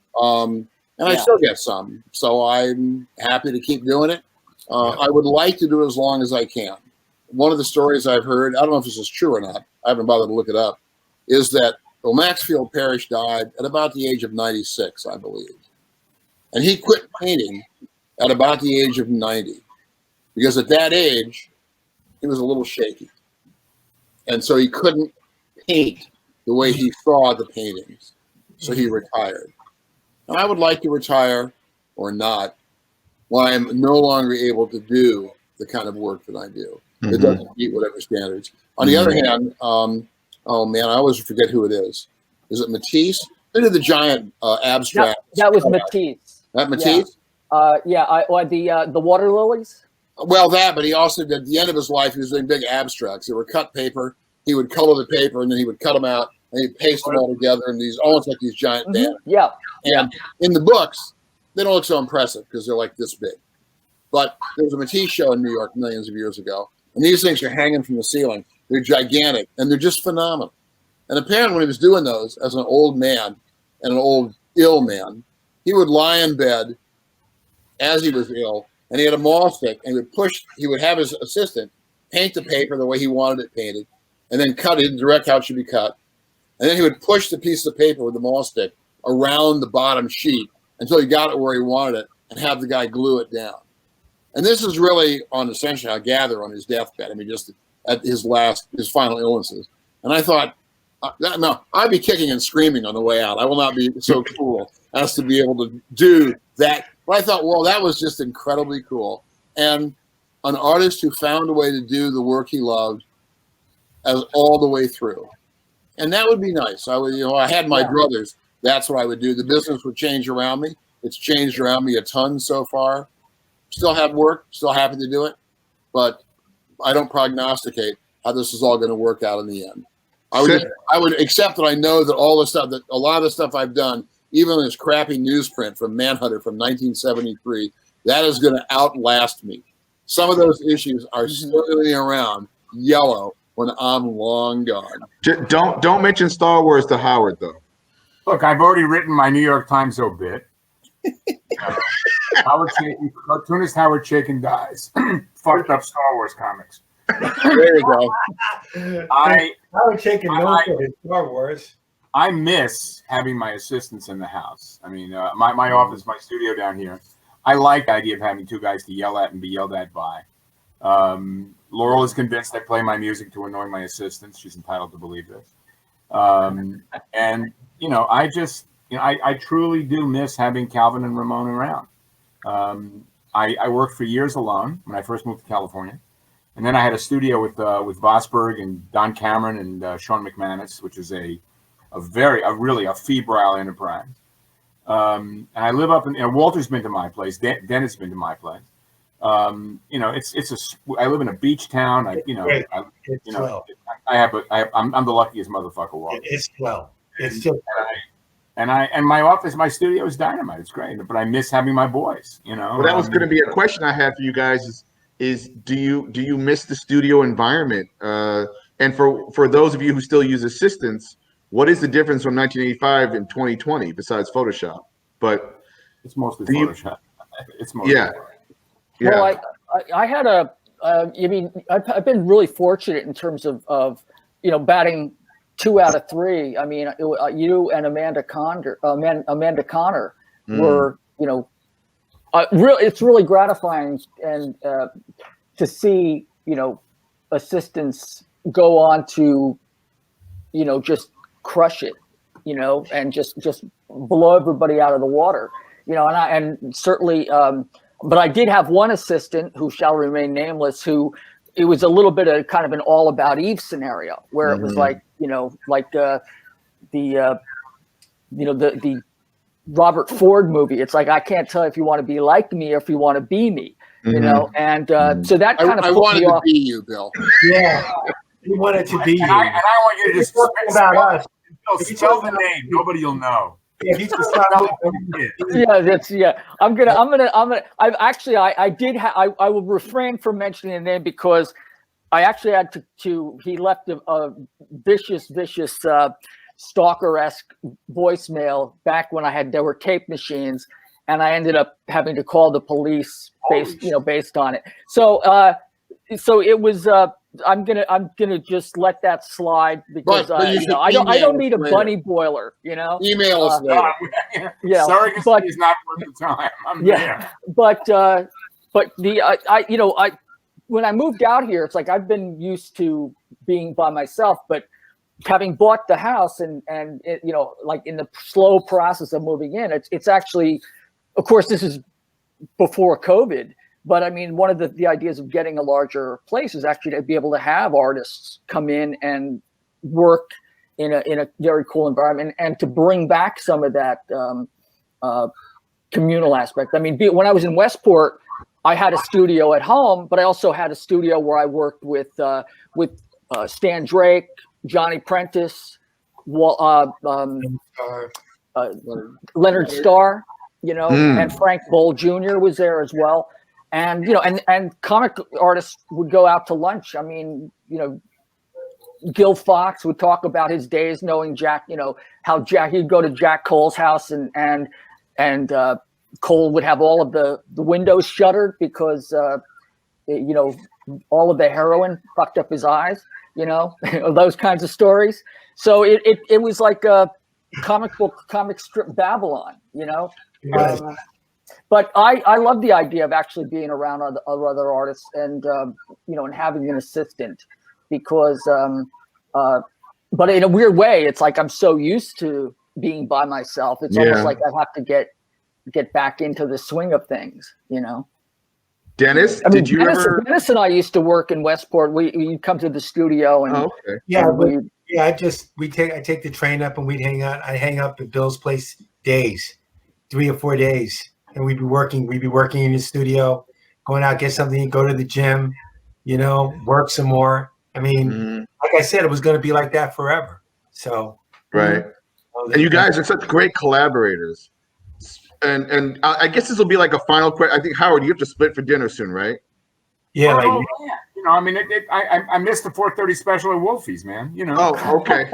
I still get some. So I'm happy to keep doing it. I would like to do it as long as I can. One of the stories I've heard, I don't know if this is true or not, I haven't bothered to look it up, is that Maxfield Parrish died at about the age of 96, I believe. And he quit painting at about the age of 90 because at that age, he was a little shaky. And so he couldn't paint the way he saw the paintings. So he retired. And I would like to retire or not when I'm no longer able to do the kind of work that I do. It doesn't meet whatever standards. On the other hand, oh man, I always forget who it is. Is it Matisse? Who did the giant abstract? That was Matisse. That Matisse? The water lilies. Well, that, but he also did, at the end of his life, he was doing big abstracts. They were cut paper. He would color the paper, and then he would cut them out, and he'd paste them all together, and these almost like these giant banners. Yeah. And in the books, they don't look so impressive because they're like this big. But there was a Matisse show in New York millions of years ago, and these things are hanging from the ceiling. They're gigantic, and they're just phenomenal. And apparently when he was doing those as an old man and an old ill man, he would lie in bed as he was ill, and he had a maul stick, and he would have his assistant paint the paper the way he wanted it painted, and then cut it, direct how it should be cut. And then he would push the piece of paper with the maul stick around the bottom sheet until he got it where he wanted it, and have the guy glue it down. And this is really on essentially, I gather, on his deathbed. I mean, just at his final illnesses. And I thought, no, I'd be kicking and screaming on the way out. I will not be so cool as to be able to do that. But I thought, well, that was just incredibly cool. And an artist who found a way to do the work he loved as all the way through. And that would be nice. I had my brothers. That's what I would do. The business would change around me. It's changed around me a ton so far. Still have work, still happy to do it, but I don't prognosticate how this is all going to work out in the end. I would accept that I know that a lot of the stuff I've done, even this crappy newsprint from Manhunter from 1973, that is going to outlast me. Some of those issues are still going to be around yellow when I'm long gone. Don't mention Star Wars to Howard, though. Look, I've already written my New York Times obit. Cartoonist Howard Chaykin dies. Fucked up Star Wars comics. There you go. Howard Chaykin knows for his Star Wars. I miss having my assistants in the house. I mean, my office, my studio down here. I like the idea of having two guys to yell at and be yelled at by. Laurel is convinced I play my music to annoy my assistants. She's entitled to believe this. And I truly do miss having Calvin and Ramon around. I worked for years alone when I first moved to California. And then I had a studio with Vosberg and Don Cameron and Sean McManus, which is a really febrile enterprise. And I live up in, Walter's been to my place. Dennis been to my place. I live in a beach town. I'm the luckiest motherfucker, Walter. It's swell. It's just. And my office, my studio is dynamite. It's great, but I miss having my boys. Well, that was going to be a question I had for you guys: is do you miss the studio environment? And for those of you who still use assistants, what is the difference from 1985 and 2020 besides Photoshop? But it's mostly Photoshop. It's mostly Well, I had I've been really fortunate in terms of batting 2 out of 3. I mean, you and Amanda Connor were, it's really gratifying and to see, assistants go on to, just crush it, and just blow everybody out of the water, and certainly, but I did have one assistant who shall remain nameless, who it was a little bit of kind of an All About Eve scenario where it was like, the Robert Ford movie. It's like, I can't tell if you want to be like me or if you want to be me, and so that kind of I wanted to be you, Bill. Yeah, we wanted to be you. And I want you to just about us. spell the name. Nobody will know. Yeah, he's just I will refrain from mentioning the name because I actually had to he left a vicious stalker-esque voicemail back when there were tape machines, and I ended up having to call the police based on it. So it was I'm gonna just let that slide because I don't need a bunny boiler, Email us later. Yeah, surrogacy is not worth the time. But when I moved out here, it's like I've been used to being by myself, but having bought the house and it, you know, like in the slow process of moving in, it's actually, of course, this is before COVID, but I mean, one of the ideas of getting a larger place is actually to be able to have artists come in and work in a very cool environment, and to bring back some of that communal aspect. I mean, when I was in Westport, I had a studio at home, but I also had a studio where I worked with Stan Drake, Johnny Prentice, Leonard Starr, you know, and Frank Boll Jr. was there as well. And, you know, and comic artists would go out to lunch. I mean, you know, Gil Fox would talk about his days knowing Jack, you know, how he'd go to Jack Cole's house and Cole would have all of the windows shuttered because, you know, all of the heroin fucked up his eyes, you know, those kinds of stories. So it was like a comic strip Babylon, you know. But I love the idea of actually being around other artists and, you know, and having an assistant because, but in a weird way, it's like I'm so used to being by myself. It's almost like I have to get back into the swing of things, you know. Dennis, I mean, did you ever? Dennis and I used to work in Westport. We'd come to the studio and I take the train up and we'd hang out. I hang up at Bill's place days, 3 or 4 days, and we'd be working in the studio, going out, get something, go to the gym, you know, work some more. I mean, like I said, it was going to be like that forever. So right, and you guys are such great collaborators. And I guess this will be like a final question. I think, Howard, you have to split for dinner soon, right? Yeah, yeah. You know, I mean, I missed the 4:30 special at Wolfie's, man. You know. Oh, okay.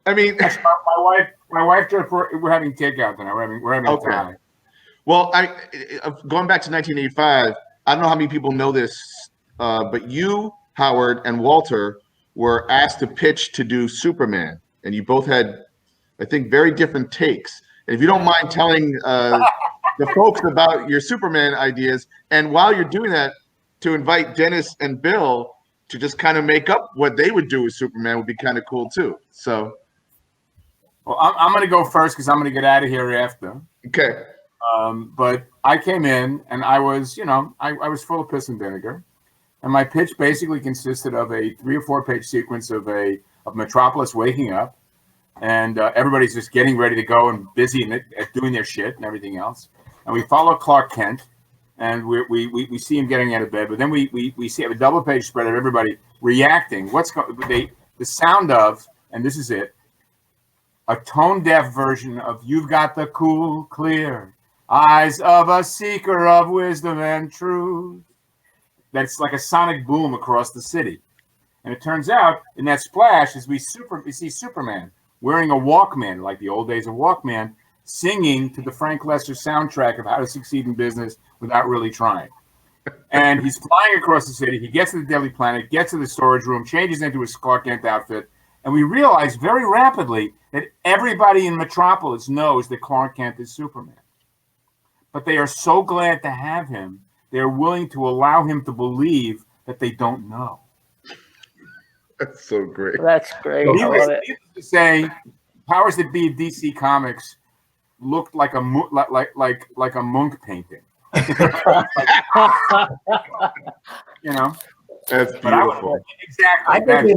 I mean, my wife just we're having takeout tonight. We're having okay. Italian. Well, going back to 1985. I don't know how many people know this, but you, Howard, and Walter were asked to pitch to do Superman, and you both had, I think, very different takes. And if you don't mind telling the folks about your Superman ideas, and while you're doing that, to invite Dennis and Bill to just kind of make up what they would do with Superman would be kind of cool too. So, well, I'm going to go first because I'm going to get out of here after. Okay. But I came in and I was, you know, I was full of piss and vinegar, and my pitch basically consisted of a 3 or 4 page sequence of Metropolis waking up. And everybody's just getting ready to go and busy at doing their shit and everything else. And we follow Clark Kent, and we see him getting out of bed. But then we see a double page spread of everybody reacting. The sound of, and this is it, a tone deaf version of "You've Got the Cool, Clear Eyes of a Seeker of Wisdom and Truth." That's like a sonic boom across the city. And it turns out in that splash is we see Superman wearing a Walkman, like the old days of Walkman, singing to the Frank Lesser soundtrack of How to Succeed in Business Without Really Trying. And he's flying across the city. He gets to the Daily Planet, gets to the storage room, changes into his Clark Kent outfit, and we realize very rapidly that everybody in Metropolis knows that Clark Kent is Superman. But they are so glad to have him, they're willing to allow him to believe that they don't know. That's so great. That's great. Needless to say, powers that be of DC Comics looked like a Munch painting. You know, that's beautiful. Exactly.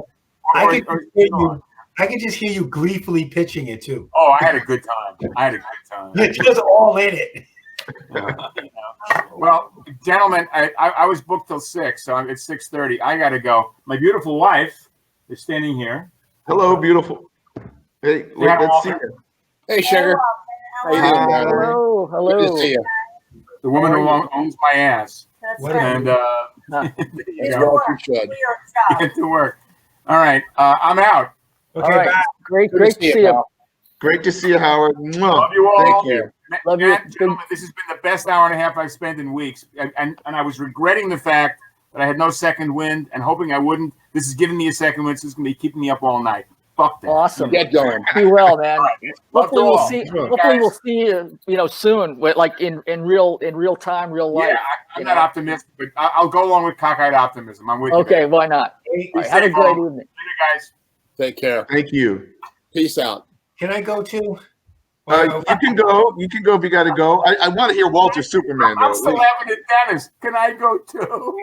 I could just hear you gleefully pitching it too. Oh, I had a good time. You're just all in it. Well, gentlemen, I was booked till 6, so it's 6:30. I got to go. My beautiful wife is standing here. Hello, beautiful. Hey, let's see you. Hey, sugar. How you doing, Valerie? Hello. Good to see you. The woman who owns my ass. That's What right. And Get As to well work. as you should. Do your job. get to work. All right, I'm out. Okay, All right. bye. Great Good to see you. pal. Great to see you, Howard. Mwah. Love you all. Thank you. Love you. Matt, gentlemen, this has been the best hour and a half I've spent in weeks, and I was regretting the fact that I had no second wind and hoping I wouldn't. This is giving me a second wind, so it's going to be keeping me up all night. Fuck that. Awesome. Get going. Be well, man. Love Hopefully to we'll all. see. Sure. Hopefully we'll see you, soon, like in real time, real life. Yeah, I'm not optimistic, but I'll go along with cockeyed optimism. I'm with you. Okay, man. why not? Hey, All right, have a safe, great all. evening. Later, guys. Take care. Thank you. Peace out. can I go too? You can go. You can go if you got to go. I want to hear Walter Superman I'm though. still having it, Dennis. Can I go too?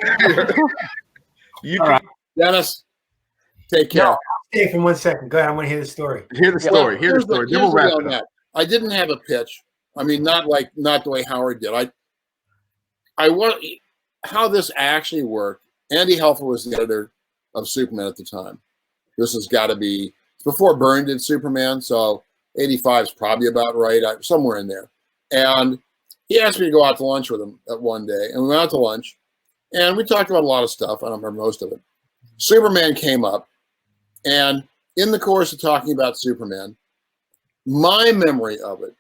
You All can right. Dennis, take care. No. Stay for 1 second. Go ahead. I want to hear the story. hear the story. Hear the Here's story. Then here's we'll wrap the it deal on up. that. I didn't have a pitch. I mean, not the way Howard did. I want how this actually worked. Andy Helfer was the editor of Superman at the time. This has got to be before Byrne did Superman, so 85 is probably about right, somewhere in there. And he asked me to go out to lunch with him one day, and we went out to lunch, and we talked about a lot of stuff. I don't remember most of it. Superman came up, and in the course of talking about Superman, my memory of it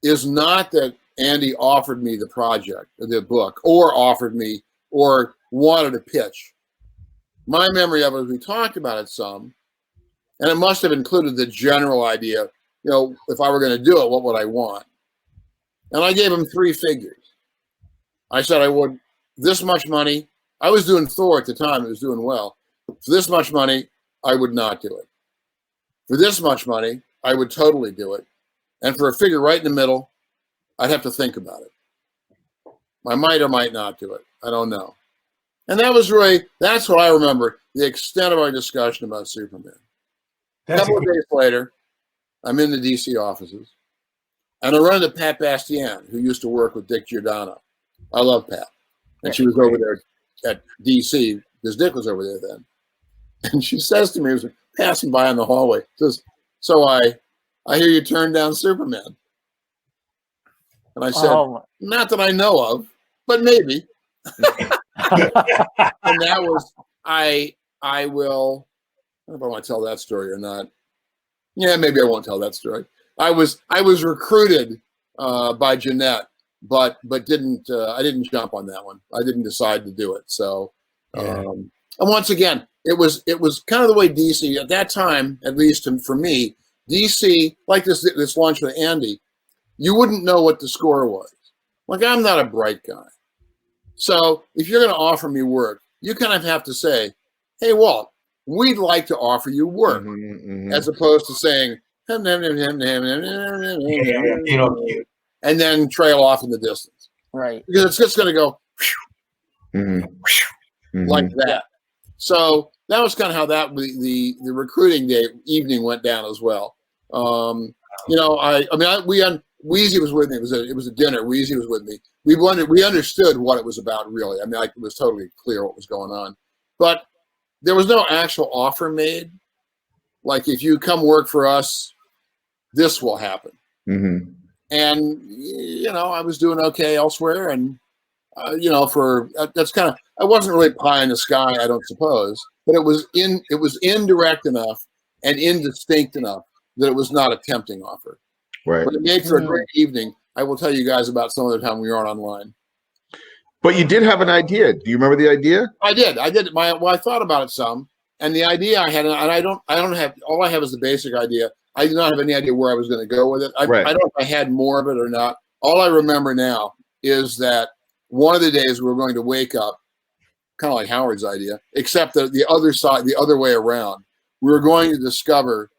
is not that Andy offered me the project, the book, or offered me, or wanted a pitch. My memory of it is we talked about it some, and it must have included the general idea, you know, if I were going to do it, what would I want? And I gave him 3 figures. I said I would, this much money. I was doing Thor at the time. It was doing well. For this much money, I would not do it. For this much money, I would totally do it. And for a figure right in the middle, I'd have to think about it. I might or might not do it. I don't know. And that was really, that's what I remember, the extent of our discussion about Superman. A That's couple of days later, I'm in the DC offices, and I run into Pat Bastian, who used to work with Dick Giordano. I love Pat. And she was over there at DC, because Dick was over there then. And she says to me, as we're passing by in the hallway, says, so I hear you turned down Superman. And I said, Oh, not that I know of, but maybe. And that was, I will, I don't know if I want to tell that story or not. Yeah, maybe I won't tell that story. I was recruited by Jeanette, but didn't I didn't jump on that one. I didn't decide to do it. So, and once again, it was kind of the way DC at that time, at least for me, DC, like this lunch with Andy, you wouldn't know what the score was. Like, I'm not a bright guy. So if you're going to offer me work, you kind of have to say, hey, Walt, we'd like to offer you work, as opposed to saying, and then trail off in the distance. right. Because it's just going to go like that. So that was kind of how that the recruiting day evening went down as well. You know, Weezy was with me. It was a dinner. Weezy was with me. We understood what it was about, really. I mean, it was totally clear what was going on, but there was no actual offer made. Like, if you come work for us, this will happen. And you know, I was doing okay elsewhere, and you know, that's kind of, I wasn't really pie in the sky, I don't suppose, but it was indirect enough and indistinct enough that it was not a tempting offer. Right. But it made for a great evening. I will tell you guys about some other time we aren't online. But you did have an idea. Do you remember the idea? I did. I thought about it some, and the idea I had, and I don't have, all I have is the basic idea. I do not have any idea where I was going to go with it. I don't know if I had more of it or not. All I remember now is that one of the days we were going to wake up, kind of like Howard's idea, except that the other side, the other way around. We were going to discover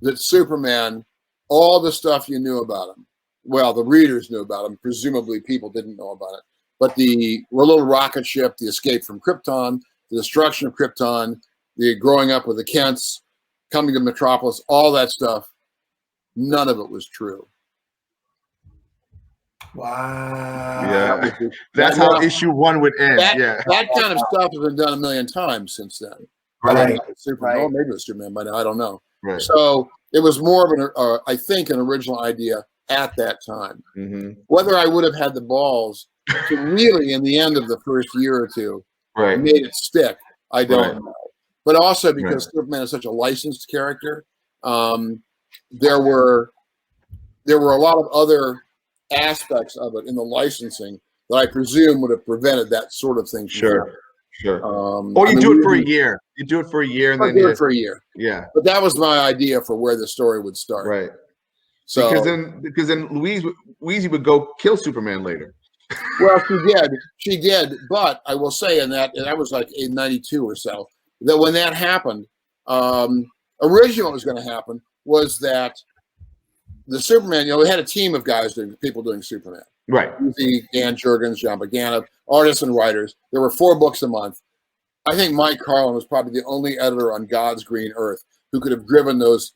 that Superman, all the stuff you knew about him, well, the readers knew about him. Presumably people didn't know about it. But the little rocket ship, the escape from Krypton, the destruction of Krypton, the growing up with the Kents, coming to Metropolis, all that stuff, none of it was true. Wow. Yeah. That's how issue 1 would end. That kind of stuff has been done a million times since then. Right. Superman, or maybe it was Superman by now, I don't know. Right. So it was more of an, I think, an original idea at that time. Whether I would have had the balls to really, in the end of the first year or two, made it stick, I don't know. But also because Superman is such a licensed character, there were a lot of other aspects of it in the licensing that I presume would have prevented that sort of thing from happening. Sure. Or Or you do it for a year. You do it for a year, and then do it for a year. yeah, But that was my idea for where the story would start. right. So Because then Louise would go kill Superman later. well, she did. But I will say in that was like in '92 or so, that when that happened, originally what was going to happen was that the Superman, we had a team of guys people doing Superman. Right. Dan Jurgens, John Bogana, artists and writers. There were 4 books a month. I think Mike Carlin was probably the only editor on God's Green Earth who could have driven those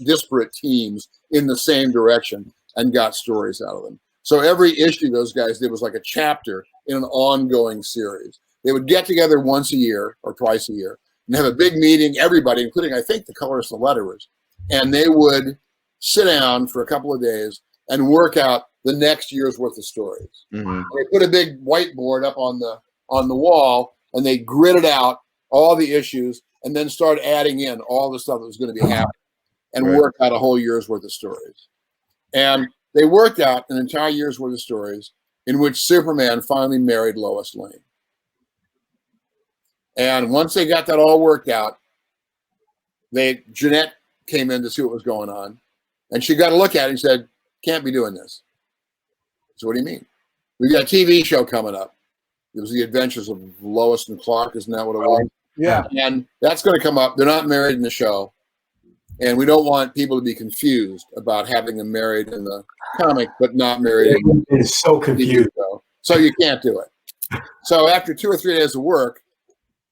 disparate teams in the same direction and got stories out of them. So every issue those guys did was like a chapter in an ongoing series. They would get together once a year or twice a year and have a big meeting, everybody, including I think the colorists and letterers, and they would sit down for a couple of days and work out the next year's worth of stories. Mm-hmm. They put a big whiteboard up on the wall, and they gridded out all the issues, and then started adding in all the stuff that was going to be happening, and Right. work out a whole year's worth of stories. And they worked out an entire year's worth of stories in which Superman finally married Lois Lane. And once they got that all worked out, Jeanette came in to see what was going on, and she got a look at it and said, "Can't be doing this." So what do you mean? We got a TV show coming up. It was The Adventures of Lois and Clark, isn't that what it was? Yeah. And that's going to come up. They're not married in the show. And we don't want people to be confused about having them married in the comic, but not married in It is so the TV confused. show. So you can't do it. So after 2 or 3 days of work,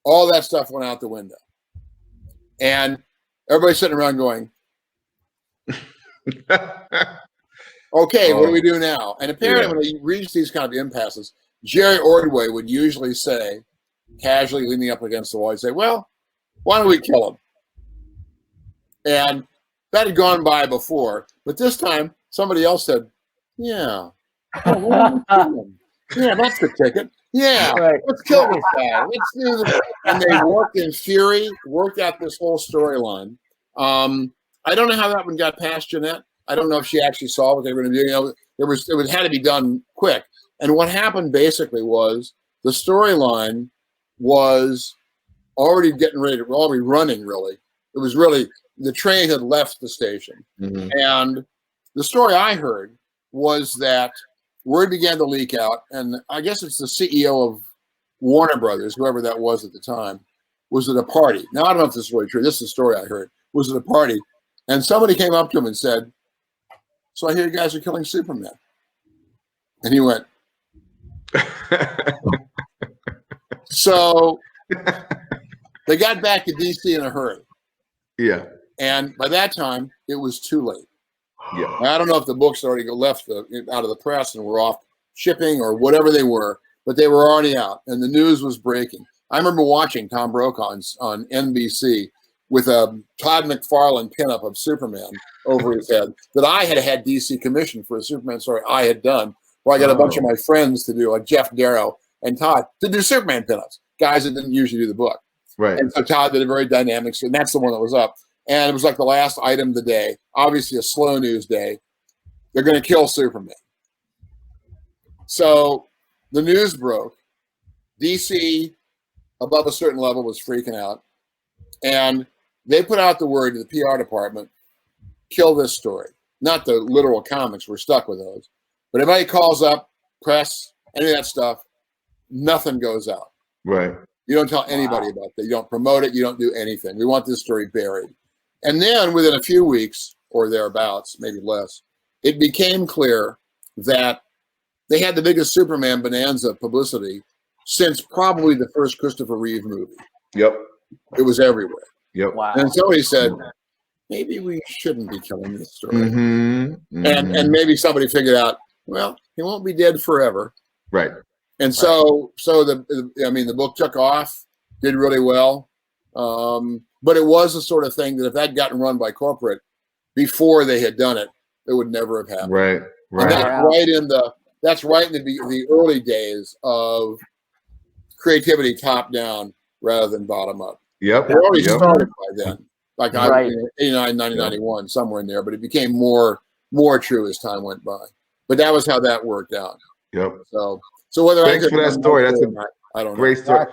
all that stuff went out the window. And everybody's sitting around going, okay, what do we do now? And apparently when you reach these kind of impasses, Jerry Ordway would usually say, casually leaning up against the wall, he'd say, well, why don't we kill him? And that had gone by before, but this time somebody else said, yeah, yeah, that's the ticket. Yeah, Right. let's kill this guy. Let's do this. And they worked in fury, worked out this whole storyline. I don't know how that one got past Jeanette. I don't know if she actually saw what they were going to do. It had to be done quick. And what happened basically was the storyline was already already running. Really, it was really the train had left the station, Mm-hmm. and the story I heard was that word began to leak out, and I guess it's the CEO of Warner Brothers, whoever that was at the time, was at a party. Now I don't know if this is really true. This is the story I heard. Was at a party, and somebody came up to him and said, "So I hear you guys are killing Superman," and he went. So they got back to DC in a hurry. Yeah. And by that time, it was too late. Yeah. I don't know if the books already left out of the press and were off shipping or whatever they were, but they were already out and the news was breaking. I remember watching Tom Brokaw on NBC with a Todd McFarlane pinup of Superman over his head that I had DC commissioned for a Superman story I had done, where I got a bunch of my friends to do, like Jeff Darrow and Todd, to do Superman pinups, guys that didn't usually do the book. Right. And so Todd did a very dynamic, and that's the one that was up. And it was like the last item of the day, obviously a slow news day. They're going to kill Superman. So the news broke. DC, above a certain level, was freaking out. And they put out the word to the PR department, kill this story. Not the literal comics, we're stuck with those. But if anybody calls up, press, any of that stuff, nothing goes out. Right. You don't tell anybody about that. You don't promote it. You don't do anything. We want this story buried. And then within a few weeks or thereabouts, maybe less, it became clear that they had the biggest Superman bonanza publicity since probably the first Christopher Reeve movie. Yep. It was everywhere. Yep. Wow. And somebody said, maybe we shouldn't be killing this story. Mm-hmm. And maybe somebody figured out, well, he won't be dead forever. Right. And so the book took off, did really well. But it was the sort of thing that if that gotten run by corporate before they had done it, it would never have happened. Right. And Right. that's right in the early days of creativity top down rather than bottom up. Yep. It already Yep. started by then, like Right. 89, 90, 91, somewhere in there, but it became more true as time went by. But that was how that worked out. Yep. So whether Thanks for that story. That's a I don't know. Great story.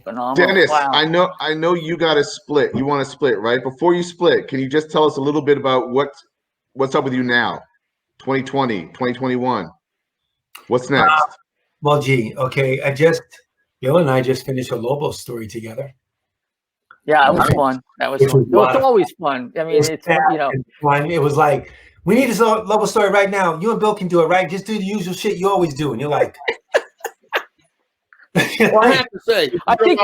phenomenal. Dennis, Wow. I know you got to split. You want to split, right? Before you split, can you just tell us a little bit about what's up with you now? 2020, 2021. What's next? Well, gee, okay. Bill and I just finished a Lobo story together. Yeah, it was fun. That was fun. It's always fun. I mean, it's fun. It was like, we need this Lobo story right now. You and Bill can do it, right? Just do the usual shit you always do. And you're like, well, I have to say, I think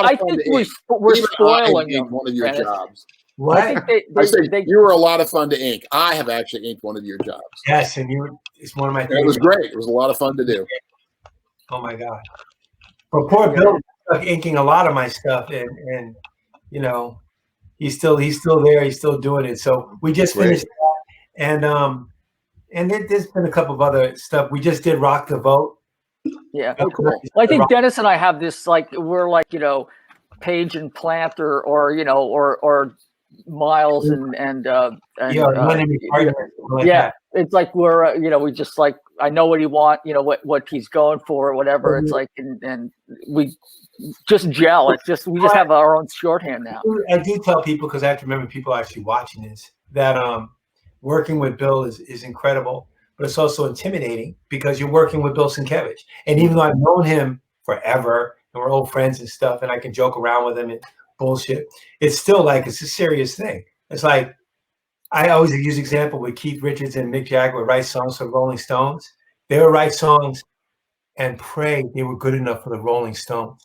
we're spoiling them. One of your jobs. What? I said you were a lot of fun to ink. I have actually inked one of your jobs. Yes, and it's one of my favorites. It was great. It was a lot of fun to do. Oh my God. But poor Bill was inking a lot of my stuff, and you know, he's still there. He's still doing it. So we just finished that, and there's been a couple of other stuff. We just did Rock the Vote. Yeah. Oh, cool. Well, I think Dennis and I have this, like, we're like, Page and Plant or Miles and it's like we're we just like, I know what he wants, what he's going for or whatever. It's like, and we just gel. It's just, we just have our own shorthand now. I do tell people, because I have to remember people actually watching this, that working with Bill is incredible, but it's also intimidating because you're working with Bill Sienkiewicz. And even though I've known him forever and we're old friends and stuff, and I can joke around with him and bullshit, it's still like, it's a serious thing. It's like, I always use example with Keith Richards and Mick Jagger would write songs for the Rolling Stones. They would write songs and pray they were good enough for the Rolling Stones.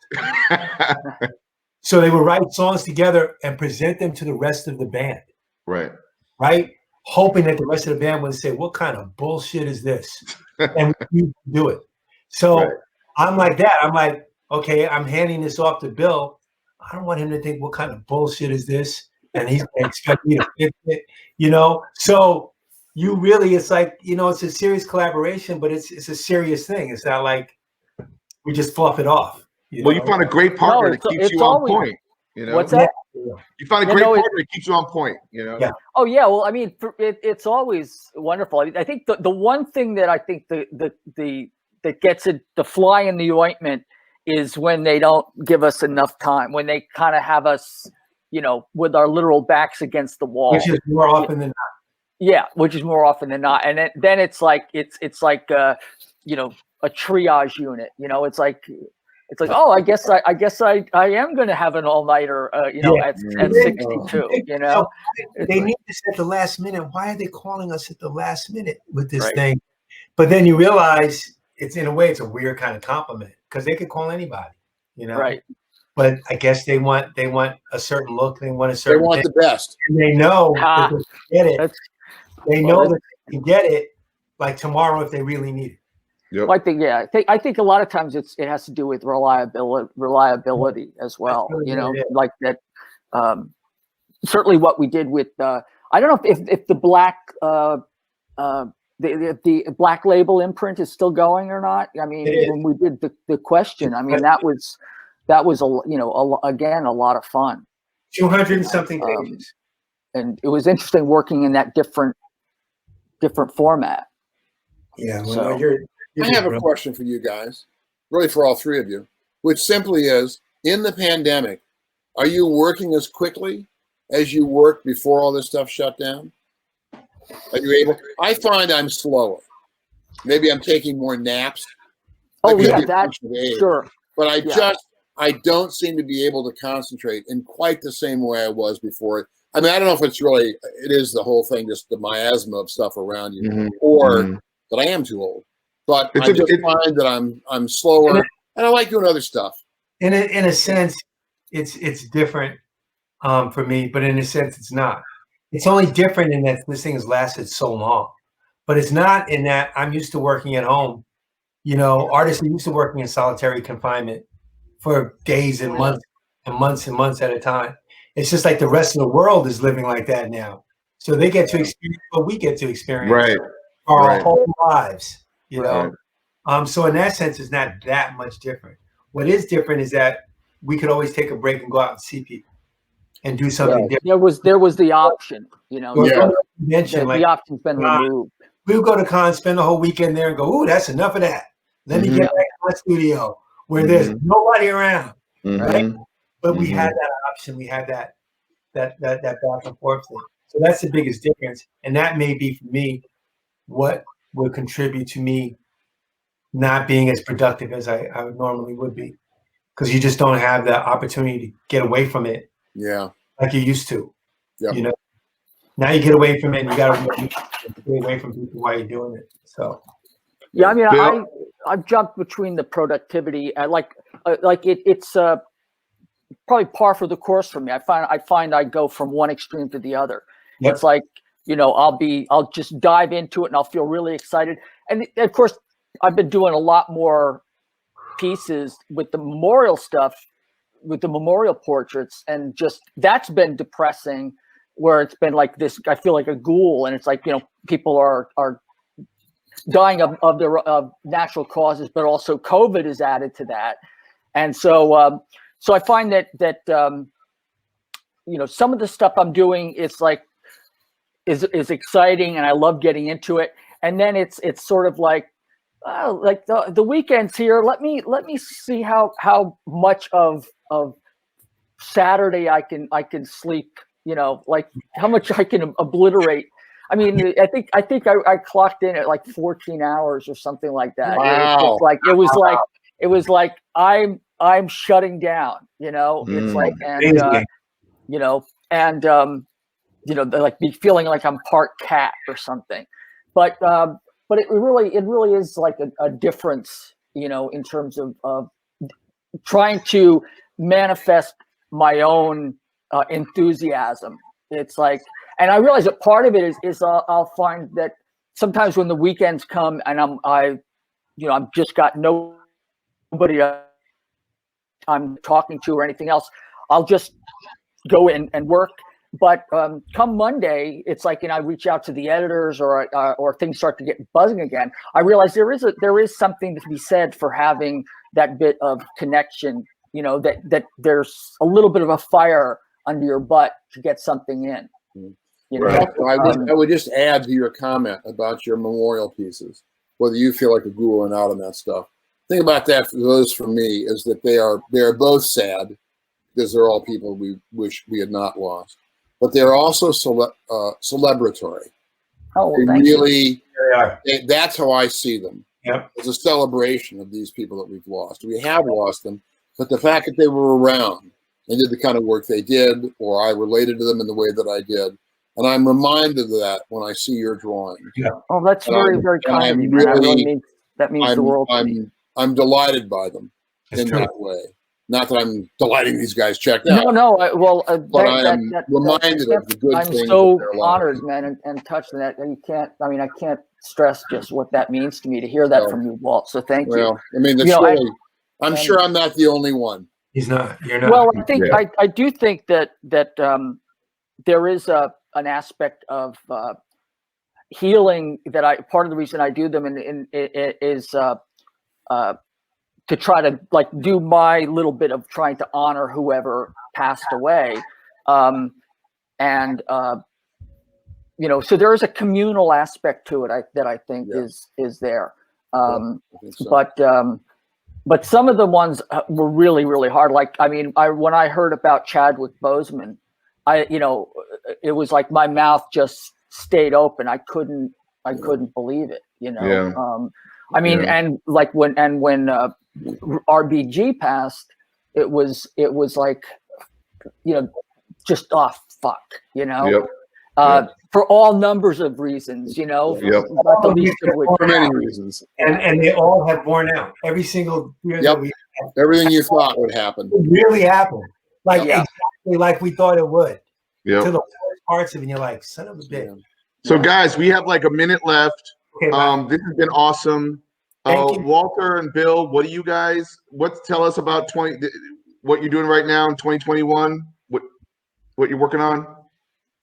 So they would write songs together and present them to the rest of the band. Right? Hoping that the rest of the band would say, what kind of bullshit is this? And we do it. So I'm like that. I'm like, okay, I'm handing this off to Bill. I don't want him to think, what kind of bullshit is this? And he's going to expect me to fix it, So you really, it's like, it's a serious collaboration, but it's a serious thing. It's not like we just fluff it off. Well, you found a great partner that keeps you on point. What's that? You found a great partner that keeps you on point. Yeah. Oh yeah. Well, I mean, it's always wonderful. I think the one thing that I think that gets it, the fly in the ointment, is when they don't give us enough time. When they kind of have us, with our literal backs against the wall. Which is more often than not. Yeah, which is more often than not. And then it's like it's like a triage unit. It's like, oh, I guess I am going to have an all-nighter, at 62. They need this at the last minute. Why are they calling us at the last minute with this thing? But then you realize it's, in a way, it's a weird kind of compliment, because they could call anybody. Right. But I guess they want a certain look. They want a certain. They want the best. And they know that they can get it. They know that they can get it like tomorrow if they really need it. Yep. Well, I think a lot of times it has to do with reliability as well. Like that. Certainly, what we did with I don't know if the black the Black Label imprint is still going or not. I mean, when we did the question, I mean that was again a lot of fun. 200 and something pages, and it was interesting working in that different format. Yeah. So, I have a question for you guys, really for all three of you, which simply is, in the pandemic, are you working as quickly as you worked before all this stuff shut down? Are you able? I find I'm slower. Maybe I'm taking more naps. Oh yeah, that's sure. But I don't seem to be able to concentrate in quite the same way I was before. I mean, I don't know if it is the whole thing, just the miasma of stuff around you, or that I am too old. But I just find that I'm slower, and I like doing other stuff. In a sense, it's different for me, but in a sense, it's not. It's only different in that this thing has lasted so long, but it's not in that I'm used to working at home. Artists are used to working in solitary confinement for days and months and months and months at a time. It's just like the rest of the world is living like that now. So they get to experience what we get to experience our whole lives, So in that sense, it's not that much different. What is different is that we could always take a break and go out and see people and do something different. There was the option, The option's been removed. We'll go to con, spend the whole weekend there and go, ooh, that's enough of that. Let me get back to my studio where there's nobody around, right? but we had that option. We had that back and forth thing. So that's the biggest difference, and that may be for me what would contribute to me not being as productive as I normally would be, because you just don't have the opportunity to get away from it. Yeah. Like you used to. Yep. You know, now you get away from it and you got to get away from people while you're doing it. So. Yeah, I mean, Bill? I've jumped between the productivity. It's probably par for the course for me. I find I go from one extreme to the other. Yep. It's like, you know, I'll just dive into it and I'll feel really excited. And of course, I've been doing a lot more pieces with the memorial stuff, with the memorial portraits, and just that's been depressing, where it's been like this, I feel like a ghoul, and it's like, you know, people are dying of their natural causes, but also COVID is added to that. And so so I find that you know, some of the stuff I'm doing is exciting and I love getting into it, and then it's sort of like, oh, like the weekend's here. Let me see how much of Saturday I can sleep. You know, like how much I can obliterate. I mean, I think I clocked in at like 14 hours or something like that. Wow. It was like I'm shutting down. You know, it's like, and you know, and you know, like be feeling like I'm part cat or something. But it really is like a difference, you know, in terms of trying to manifest my own enthusiasm. It's like, and I realize that part of it is I'll find that sometimes when the weekends come and I've just got nobody I'm talking to or anything else, I'll just go in and work. But come Monday, it's like, I reach out to the editors or things start to get buzzing again. I realize there is something to be said for having that bit of connection, you know, that there's a little bit of a fire under your butt to get something in. You know? Right. I would just add to your comment about your memorial pieces, whether you feel like a ghoul or not on that stuff. The thing about that for those, for me, is that they are both sad because they're all people we wish we had not lost, but they're also celebratory. Oh, well, they thank really, you. That's how I see them. Yep. It's a celebration of these people that we've lost. We have lost them, but the fact that they were around and did the kind of work they did, or I related to them in the way that I did, and I'm reminded of that when I see your drawings. Yeah. Oh, that's very, very kind of you. That means the world to me. I'm delighted by them in that way. Not that I'm delighting these guys checked out. No. But I am reminded of the good things. I'm so honored, man, and touched that. And I can't stress just what that means to me to hear that from you, Walt. So thank you. Well, I mean, really, I'm sure I'm not the only one. He's not. You're not. Well, I think I do think that there is an aspect of healing that part of the reason I do them is to try to like do my little bit of trying to honor whoever passed away, and you know, so there is a communal aspect to it that I think is there, but some of the ones were really, really hard. Like, I mean, when I heard about Chadwick Boseman, it was like my mouth just stayed open. I couldn't believe it, you know? Yeah. I mean, and like when RBG passed, it was like, you know, just fuck, you know, for all numbers of reasons, you know, not the least of which for many reasons, and they all have borne out. Every single year that we had, everything you thought would happen really happened, like exactly like we thought it would. Yeah. To the worst parts of it, and you're like, son of a bitch. So guys, we have like a minute left. Okay, this has been awesome. Thank you. Walter and Bill, tell us about what you're doing right now in 2021? What you're working on?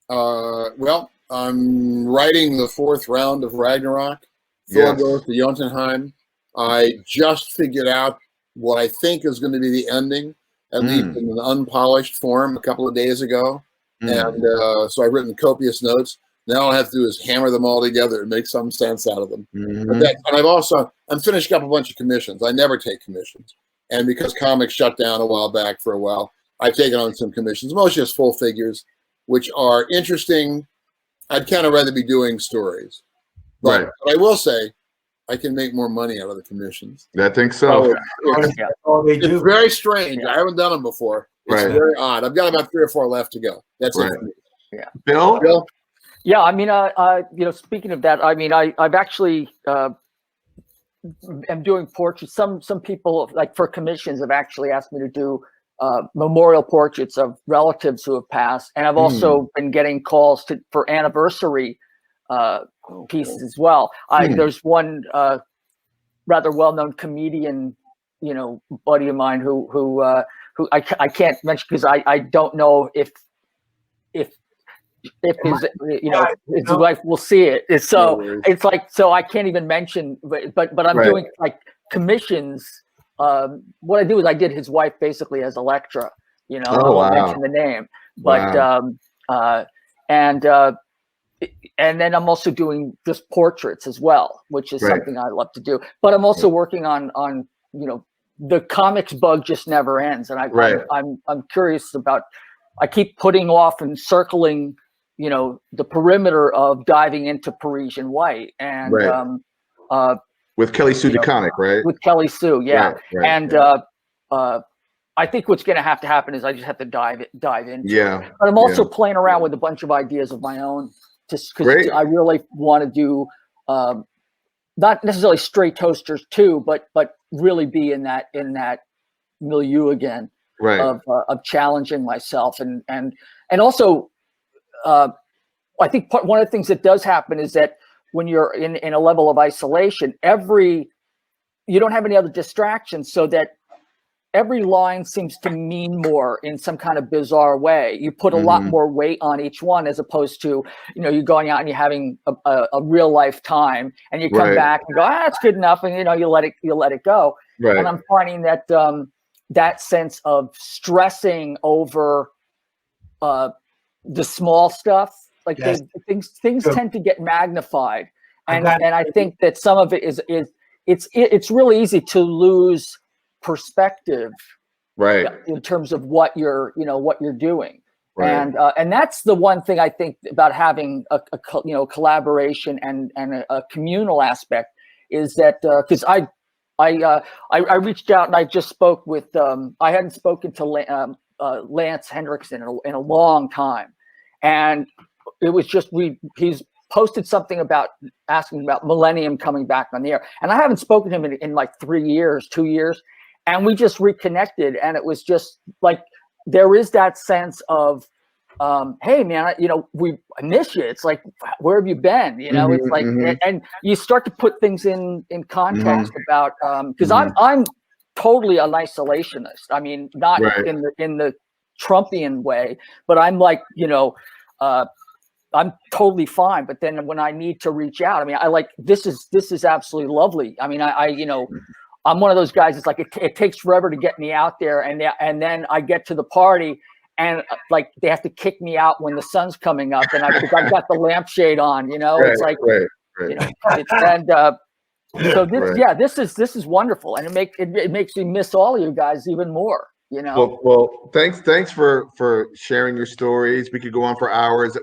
Well, I'm writing the 4th round of Ragnarok. Thorgor to Jotunheim. I just figured out what I think is going to be the ending, at least in an unpolished form, a couple of days ago. And so I've written copious notes. Now all I have to do is hammer them all together and make some sense out of them. And I'm finishing up a bunch of commissions. I never take commissions. And because comics shut down a while back for a while, I've taken on some commissions, mostly just full figures, which are interesting. I'd kind of rather be doing stories. But, Right. but I will say, I can make more money out of the commissions. I think so. It's, That's all they it's do. very strange. I haven't done them before. It's Right. very odd. I've got about 3 or 4 left to go. That's Right. it for me. Bill? Bill? Yeah, I mean, you know, speaking of that, I mean, I've actually am doing portraits. Some people, like for commissions, have actually asked me to do memorial portraits of relatives who have passed, and I've also been getting calls for anniversary pieces as well. There's one rather well-known comedian, you know, buddy of mine who I can't mention because I don't know if his, you know, his wife will see it. So it's like, so I can't even mention, but I'm doing like commissions. What I do is I did his wife basically as Electra, you know, I won't mention the name, but, and then I'm also doing just portraits as well, which is something I love to do, but I'm also working on, you know, the comics bug just never ends. And I'm curious about, I keep putting off and circling, you know, the perimeter of diving into Parisian White and with Kelly Sue DeConnick, right? With Kelly Sue, and I think what's going to happen is I just have to dive into it. But I'm also playing around with a bunch of ideas of my own, just because I really want to do not necessarily straight toasters too, but really be in that milieu again. Of challenging myself and also I think one of the things that does happen is that when you're in a level of isolation, you don't have any other distractions, so that every line seems to mean more in some kind of bizarre way. You put a lot more weight on each one, as opposed to, you know, you're going out and you're having a real life time, and you come back and go, that's good enough, and you know, you let it go. And I'm finding that that sense of stressing over the small stuff, like things tend to get magnified, and I think that some of it is it's really easy to lose perspective, in terms of what you're doing, and that's the one thing I think about having a collaboration and a communal aspect, is that because I reached out and I just spoke with I hadn't spoken to Lance Hendrickson in a long time, and it was just he's posted something about asking about Millennium coming back on the air, and I haven't spoken to him in like 2 years, and we just reconnected, and it was just like there is that sense of hey man, you know, we miss you. It's like, where have you been? You know, it's like, and you start to put things in context about because I'm totally an isolationist. I mean, not in the Trumpian way, but I'm like, you know, I'm totally fine. But then when I need to reach out, I mean, I like, this is absolutely lovely. I mean, I you know, I'm one of those guys. It's like it takes forever to get me out there, and then I get to the party, and like they have to kick me out when the sun's coming up, and I've got the lampshade on. You know, it's like, you know, so this is wonderful, and it makes me miss all of you guys even more. You know. Well, thanks for sharing your stories. We could go on for hours.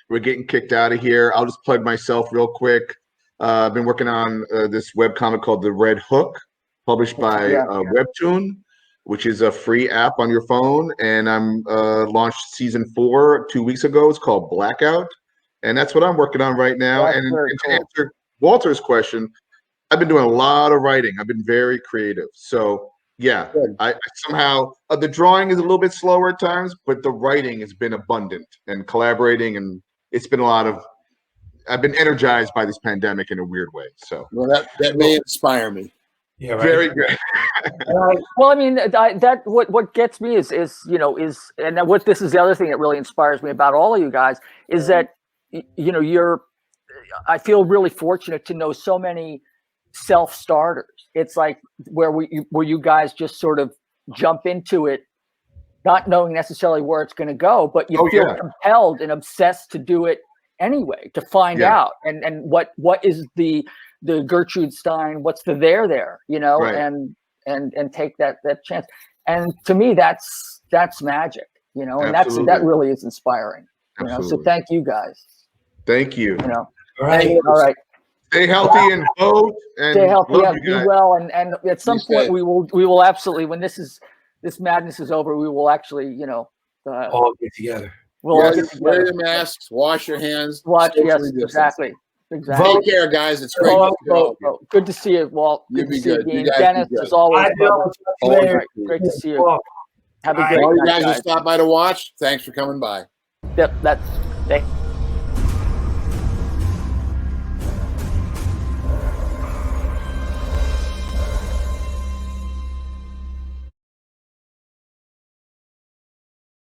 We're getting kicked out of here. I'll just plug myself real quick. I've been working on this webcomic called The Red Hook, published by Webtoon, which is a free app on your phone. And I'm launched season 4 2 weeks ago. It's called Blackout, and that's what I'm working on right now. And to answer Walter's question, I've been doing a lot of writing. I've been very creative. So. Yeah, I somehow the drawing is a little bit slower at times, but the writing has been abundant, and collaborating, and it's been a lot of. I've been energized by this pandemic in a weird way. So that may inspire me. Yeah, right. Very good. Well, I mean, that what gets me is you know and what this is the other thing that really inspires me about all of you guys is that you know I feel really fortunate to know so many self-starters. It's like where you guys just sort of jump into it, not knowing necessarily where it's going to go, but you feel compelled and obsessed to do it anyway, to find out and what is the Gertrude Stein, what's the there, you know, and take that chance. And to me, that's magic, you know, and that Absolutely. really is inspiring. You know, so Absolutely. thank you guys. Thank you. You know, All right. all right. Stay healthy and vote. And Stay healthy, love yeah, you be guys. well, and at some Be point safe. we will absolutely, when this madness is over, we will actually, you know, All get together. we'll all Wear, get wear together. your masks. Wash your hands. Watch, socially yes, distance. exactly. Take care, guys. It's great. Vote, to see all of you. vote. Good to see you, Walt. You Good be to see you, good. You Dean. guys be Dennis, good. as always, Bye, Bill. brother. Talk to you Always later. Right, great to see you. Well, Have a All great All you night, guys who guys. stopped by to watch, thanks for coming by. Yep, that's.